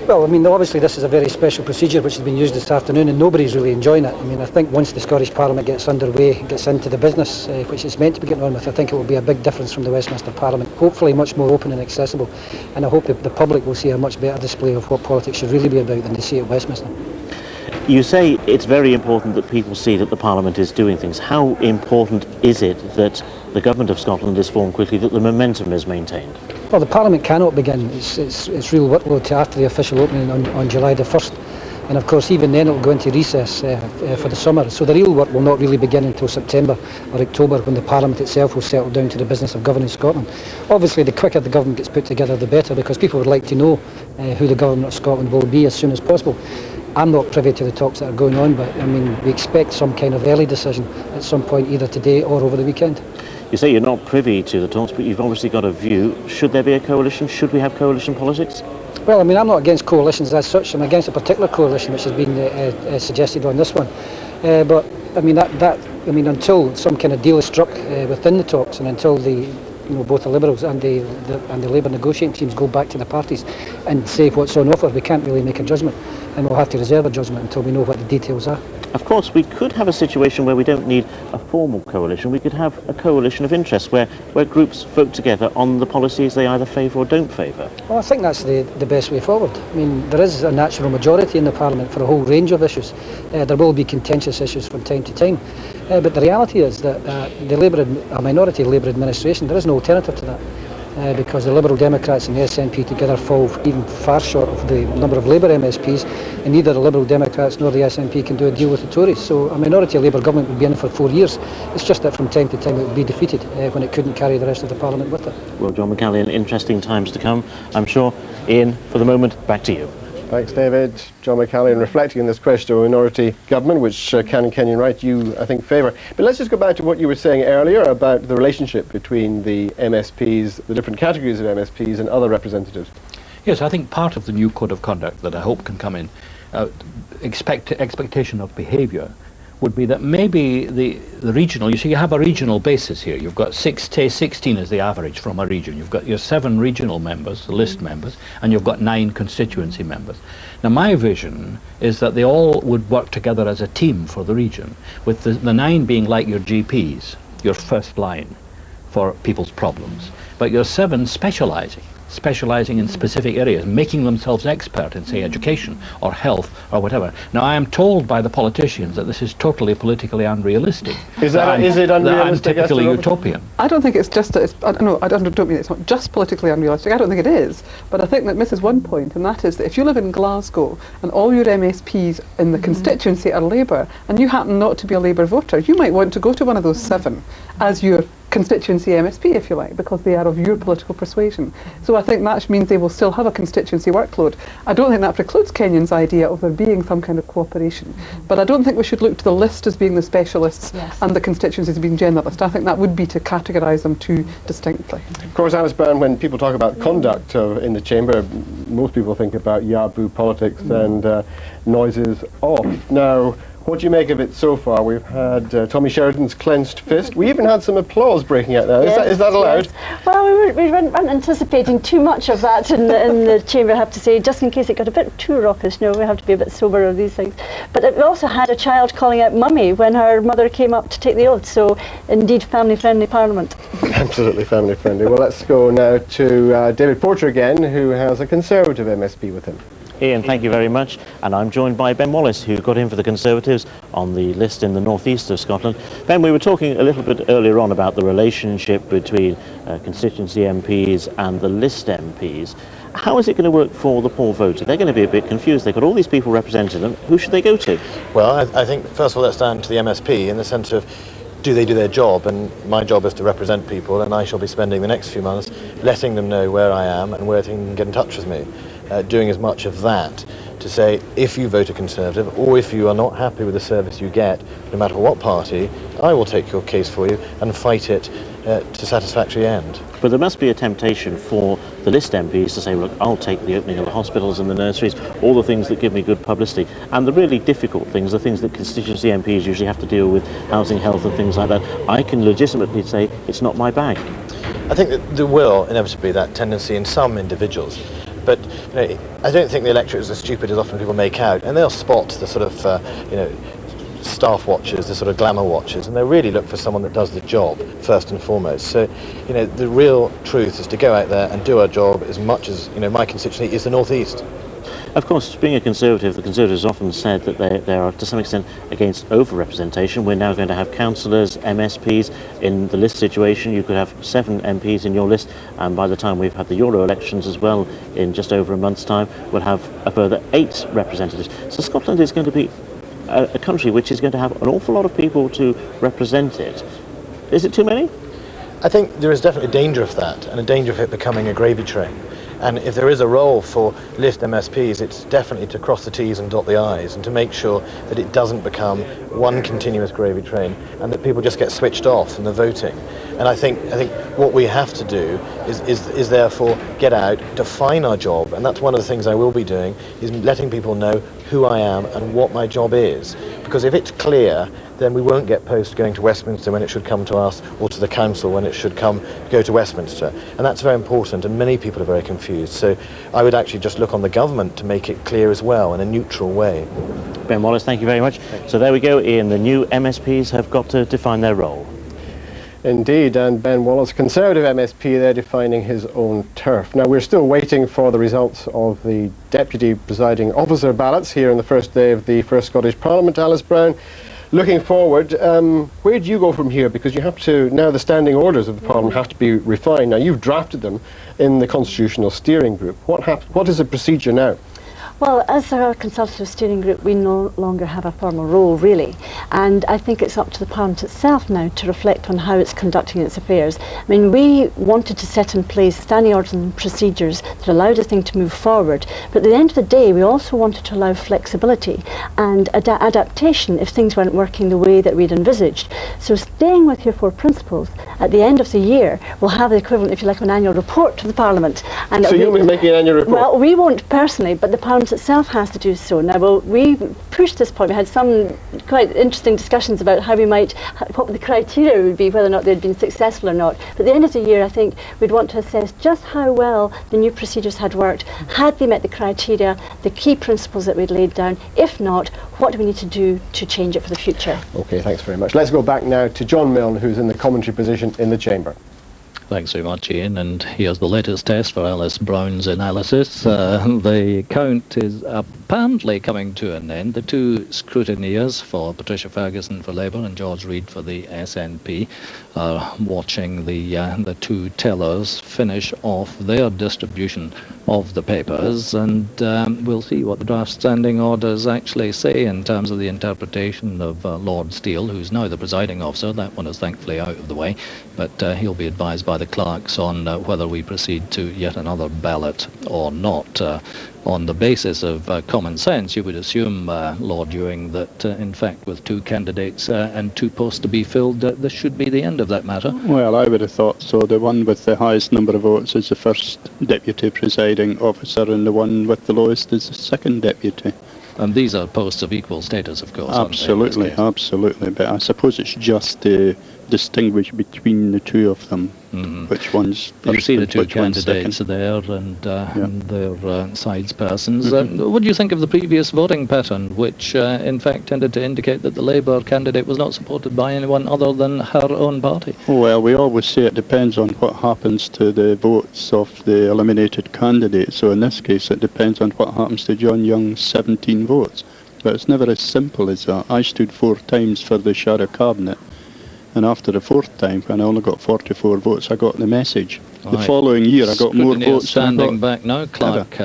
Well, I mean, obviously this is a very special procedure which has been used this afternoon, and nobody's really enjoying it. I mean, I think once the Scottish Parliament gets underway, gets into the business which it's meant to be getting on with, I think it will be a big difference from the Westminster Parliament. Hopefully much more open and accessible, and I hope that the public will see a much better display of what politics should really be about than they see at Westminster. You say it's very important that people see that the Parliament is doing things. How important is it that the Government of Scotland is formed quickly, that the momentum is maintained? Well, the Parliament cannot begin its real workload till after the official opening on July the 1st. And of course, even then it will go into recess for the summer. So the real work will not really begin until September or October, when the Parliament itself will settle down to the business of governing Scotland. Obviously, the quicker the government gets put together, the better, because people would like to know who the Government of Scotland will be as soon as possible. I'm not privy to the talks that are going on, but I mean, we expect some kind of early decision at some point, either today or over the weekend. You say you're not privy to the talks, but you've obviously got a view. Should there be a coalition? Should we have coalition politics? Well, I mean, I'm not against coalitions as such. I'm against a particular coalition which has been suggested on this one. But I mean, until some kind of deal is struck within the talks, and until both the Liberals and the Labour negotiating teams go back to the parties and say what's on offer, we can't really make a judgment, and we'll have to reserve a judgment until we know what the details are. Of course, we could have a situation where we don't need a formal coalition. We could have a coalition of interests where groups vote together on the policies they either favour or don't favour. Well, I think that's the best way forward. I mean, there is a natural majority in the Parliament for a whole range of issues. There will be contentious issues from time to time. But the reality is that a minority Labour administration, there is no alternative to that. Because the Liberal Democrats and the SNP together fall even far short of the number of Labour MSPs, and neither the Liberal Democrats nor the SNP can do a deal with the Tories. So a minority Labour government would be in for 4 years. It's just that from time to time it would be defeated when it couldn't carry the rest of the Parliament with it. Well, John McCallion, interesting times to come, I'm sure. Ian, for the moment, back to you. Thanks, David. John McCallion reflecting on this question of minority government, which Canon Kenyon Wright, you, I think, favour. But let's just go back to what you were saying earlier about the relationship between the MSPs, the different categories of MSPs and other representatives. Yes, I think part of the new code of conduct that I hope can come in, expectation of behaviour, would be that maybe the regional, you see, you have a regional basis here. You've got 16 is the average from a region. You've got your 7 regional members, the list members, and you've got 9 constituency members. Now, my vision is that they all would work together as a team for the region, with the 9 being like your GPs, your first line for people's problems, but your 7 specialising in specific areas, making themselves expert in, say, education or health or whatever. Now, I am told by the politicians that this is totally politically unrealistic. Is it unrealistic? That I'm typically utopian. I don't think it's just, I don't mean it's not just politically unrealistic. I don't think it is. But I think that misses one point, and that is that if you live in Glasgow and all your MSPs in the constituency are Labour, and you happen not to be a Labour voter, you might want to go to one of those 7 as your constituency MSP, if you like, because they are of your political persuasion. So I think that means they will still have a constituency workload. I don't think that precludes Kenyon's idea of there being some kind of cooperation. But I don't think we should look to the list as being the specialists and the constituencies as being generalists. I think that would be to categorise them too distinctly. Of course, Alice Brown, when people talk about conduct in the chamber, most people think about Yahoo politics and noises off. Now, what do you make of it so far? We've had Tommy Sheridan's clenched fist. We even had some applause breaking out now. Is that allowed? Yes. Well, we weren't anticipating too much of that in the chamber, I have to say, just in case it got a bit too raucous. No, we have to be a bit sober of these things. But we also had a child calling out mummy when her mother came up to take the oath. So, indeed, family-friendly Parliament. Absolutely family-friendly. Well, let's go now to David Porter again, who has a Conservative MSP with him. Ian, thank you very much. And I'm joined by Ben Wallace, who got in for the Conservatives on the list in the northeast of Scotland. Ben, we were talking a little bit earlier on about the relationship between constituency MPs and the list MPs. How is it going to work for the poor voter? They're going to be a bit confused. They've got all these people representing them. Who should they go to? Well, I think, first of all, that's down to the MSP in the sense of, do they do their job? And my job is to represent people, and I shall be spending the next few months letting them know where I am and where they can get in touch with me. Doing as much of that to say, if you vote a Conservative or if you are not happy with the service you get, no matter what party, I will take your case for you and fight it to satisfactory end. But there must be a temptation for the list MPs to say, look, I'll take the opening of the hospitals and the nurseries, all the things that give me good publicity. And the really difficult things, the things that constituency MPs usually have to deal with, housing, health and things like that, I can legitimately say it's not my bag. I think that there will inevitably be that tendency in some individuals. But I don't think the electorate is as stupid as often people make out, and they'll spot the sort of staff watchers, the sort of glamour watchers, and they'll really look for someone that does the job first and foremost. So, the real truth is to go out there and do our job as much as, my constituency is the northeast. Of course, being a Conservative, the Conservatives often said that they are to some extent against over-representation. We're now going to have councillors, MSPs. In the list situation, you could have 7 MPs in your list, and by the time we've had the Euro elections as well, in just over a month's time, we'll have a further 8 representatives. So Scotland is going to be a country which is going to have an awful lot of people to represent it. Is it too many? I think there is definitely a danger of that, and a danger of it becoming a gravy train. And if there is a role for list MSPs, it's definitely to cross the T's and dot the I's, and to make sure that it doesn't become one continuous gravy train, and that people just get switched off in the voting. And I think what we have to do is therefore get out, define our job, and that's one of the things I will be doing, is letting people know who I am and what my job is. Because if it's clear, then we won't get posts going to Westminster when it should come to us, or to the council when it should go to Westminster. And that's very important, and many people are very confused. So I would actually just look on the government to make it clear as well, in a neutral way. Ben Wallace, thank you very much. So there we go, Ian. The new MSPs have got to define their role. Indeed, and Ben Wallace, Conservative MSP, there defining his own turf. Now, we're still waiting for the results of the Deputy Presiding Officer ballots here on the first day of the First Scottish Parliament. Alice Brown, looking forward, where do you go from here? Because you have to, now the standing orders of the Parliament have to be refined. Now, you've drafted them in the Constitutional Steering Group. What is the procedure now? Well, as our Consultative Steering Group, we no longer have a formal role, really. And I think it's up to the Parliament itself now to reflect on how it's conducting its affairs. I mean, we wanted to set in place standing orders and procedures that allowed a thing to move forward. But at the end of the day, we also wanted to allow flexibility and adaptation if things weren't working the way that we'd envisaged. So staying with your 4 principles, at the end of the year, we'll have the equivalent, if you like, of an annual report to the Parliament. And so you'll be making an annual report? Well, we won't personally, but the Parliament itself has to do so. Now, well, we pushed this point. We had some quite interesting discussions about how we might, what the criteria would be, whether or not they'd been successful or not. But at the end of the year, I think we'd want to assess just how well the new procedures had worked. Had they met the criteria, the key principles that we'd laid down? If not, what do we need to do to change it for the future? Okay, thanks very much. Let's go back now to John Milne, who's in the commentary position in the Chamber. Thanks very much, Ian, and here's the latest test for Alice Brown's analysis. The count is apparently coming to an end. The 2 scrutineers for Patricia Ferguson for Labour and George Reid for the SNP are watching the 2 tellers finish off their distribution of the papers, and we'll see what the draft standing orders actually say in terms of the interpretation of Lord Steele, who's now the presiding officer. That one is thankfully out of the way, but he'll be advised by the clerks on whether we proceed to yet another ballot or not. On the basis of common sense, you would assume, Lord Ewing, that in fact with 2 candidates and 2 posts to be filled, this should be the end of that matter. Well, I would have thought so. The one with the highest number of votes is the first deputy presiding officer, and the one with the lowest is the second deputy. And these are posts of equal status, of course. Absolutely, absolutely. But I suppose it's just to distinguish between the 2 of them. Which one's first? You see the 2 which candidates there and their sidespersons. What do you think of the previous voting pattern, which in fact tended to indicate that the Labour candidate was not supported by anyone other than her own party? Well, we always say it depends on what happens to the votes of the eliminated candidate. So in this case, it depends on what happens to John Young's 17 votes. But it's never as simple as that. I stood 4 times for the Shadow Cabinet. And after the 4th time, when I only got 44 votes, I got the message. The following year, I got more votes. Standing back now, Clark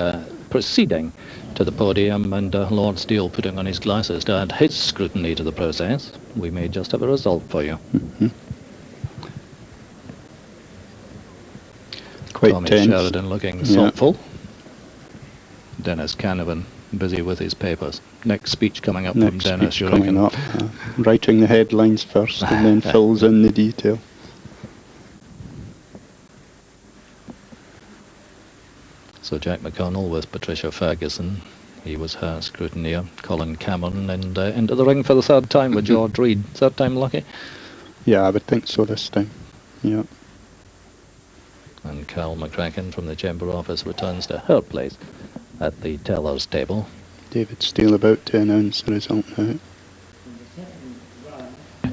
proceeding to the podium, and Lord Steele putting on his glasses to add his scrutiny to the process. We may just have a result for you. Quite Tommy tense. Sheridan looking thoughtful. Dennis Canavan busy with his papers. Next speech coming up from Dennis, you reckon? Up, writing the headlines first and then fills in the detail. So Jack McConnell with Patricia Ferguson. He was her scrutineer. Colin Cameron and into the ring for the 3rd time with George Reid. 3rd time lucky? Yeah, I would think so this time. Yeah. And Carol McCracken from the Chamber office returns to her place at the teller's table. David Steele about to announce the result now.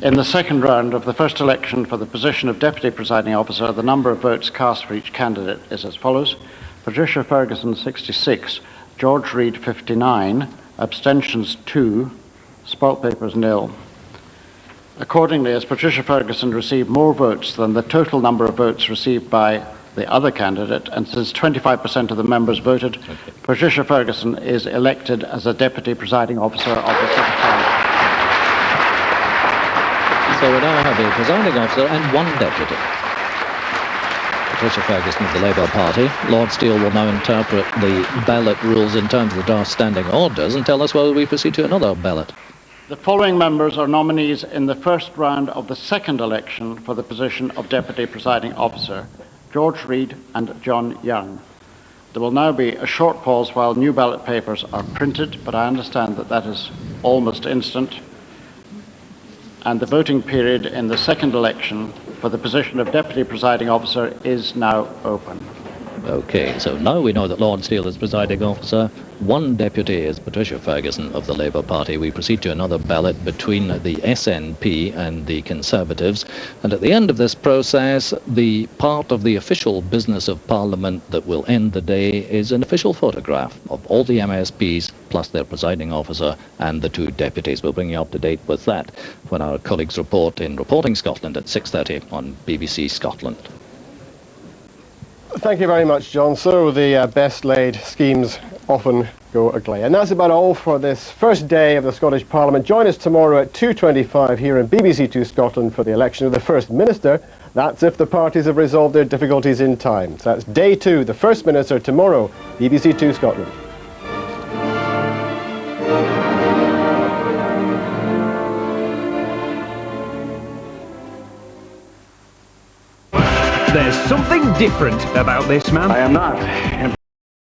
In the second round of the first election for the position of Deputy Presiding Officer, the number of votes cast for each candidate is as follows. Patricia Ferguson, 66. George Reid 59, abstentions 2, spoilt papers 0. Accordingly, as Patricia Ferguson received more votes than the total number of votes received by the other candidate, and since 25% of the members voted, Patricia Ferguson is elected as a Deputy Presiding Officer of the Secretariat. So we now have a presiding officer and one deputy. Patricia Ferguson of the Labour Party. Lord Steele will now interpret the ballot rules in terms of the draft standing orders and tell us whether we proceed to another ballot. The following members are nominees in the first round of the second election for the position of Deputy Presiding Officer: George Reid and John Young. There will now be a short pause while new ballot papers are printed, but I understand that that is almost instant. And the voting period in the second election for the position of Deputy Presiding Officer is now open. Okay, so now we know that Lord Steele is presiding officer. One deputy is Patricia Ferguson of the Labour Party. We proceed to another ballot between the SNP and the Conservatives. And at the end of this process, the part of the official business of Parliament that will end the day is an official photograph of all the MSPs plus their presiding officer and the two deputies. We'll bring you up to date with that when our colleagues report in Reporting Scotland at 6:30 on BBC Scotland. Thank you very much, John. So the best laid schemes often go agley. And that's about all for this first day of the Scottish Parliament. Join us tomorrow at 2:25 here in BBC Two Scotland for the election of the First Minister. That's if the parties have resolved their difficulties in time. So that's day 2, the First Minister, tomorrow, BBC Two Scotland. There's something different about this man. I am not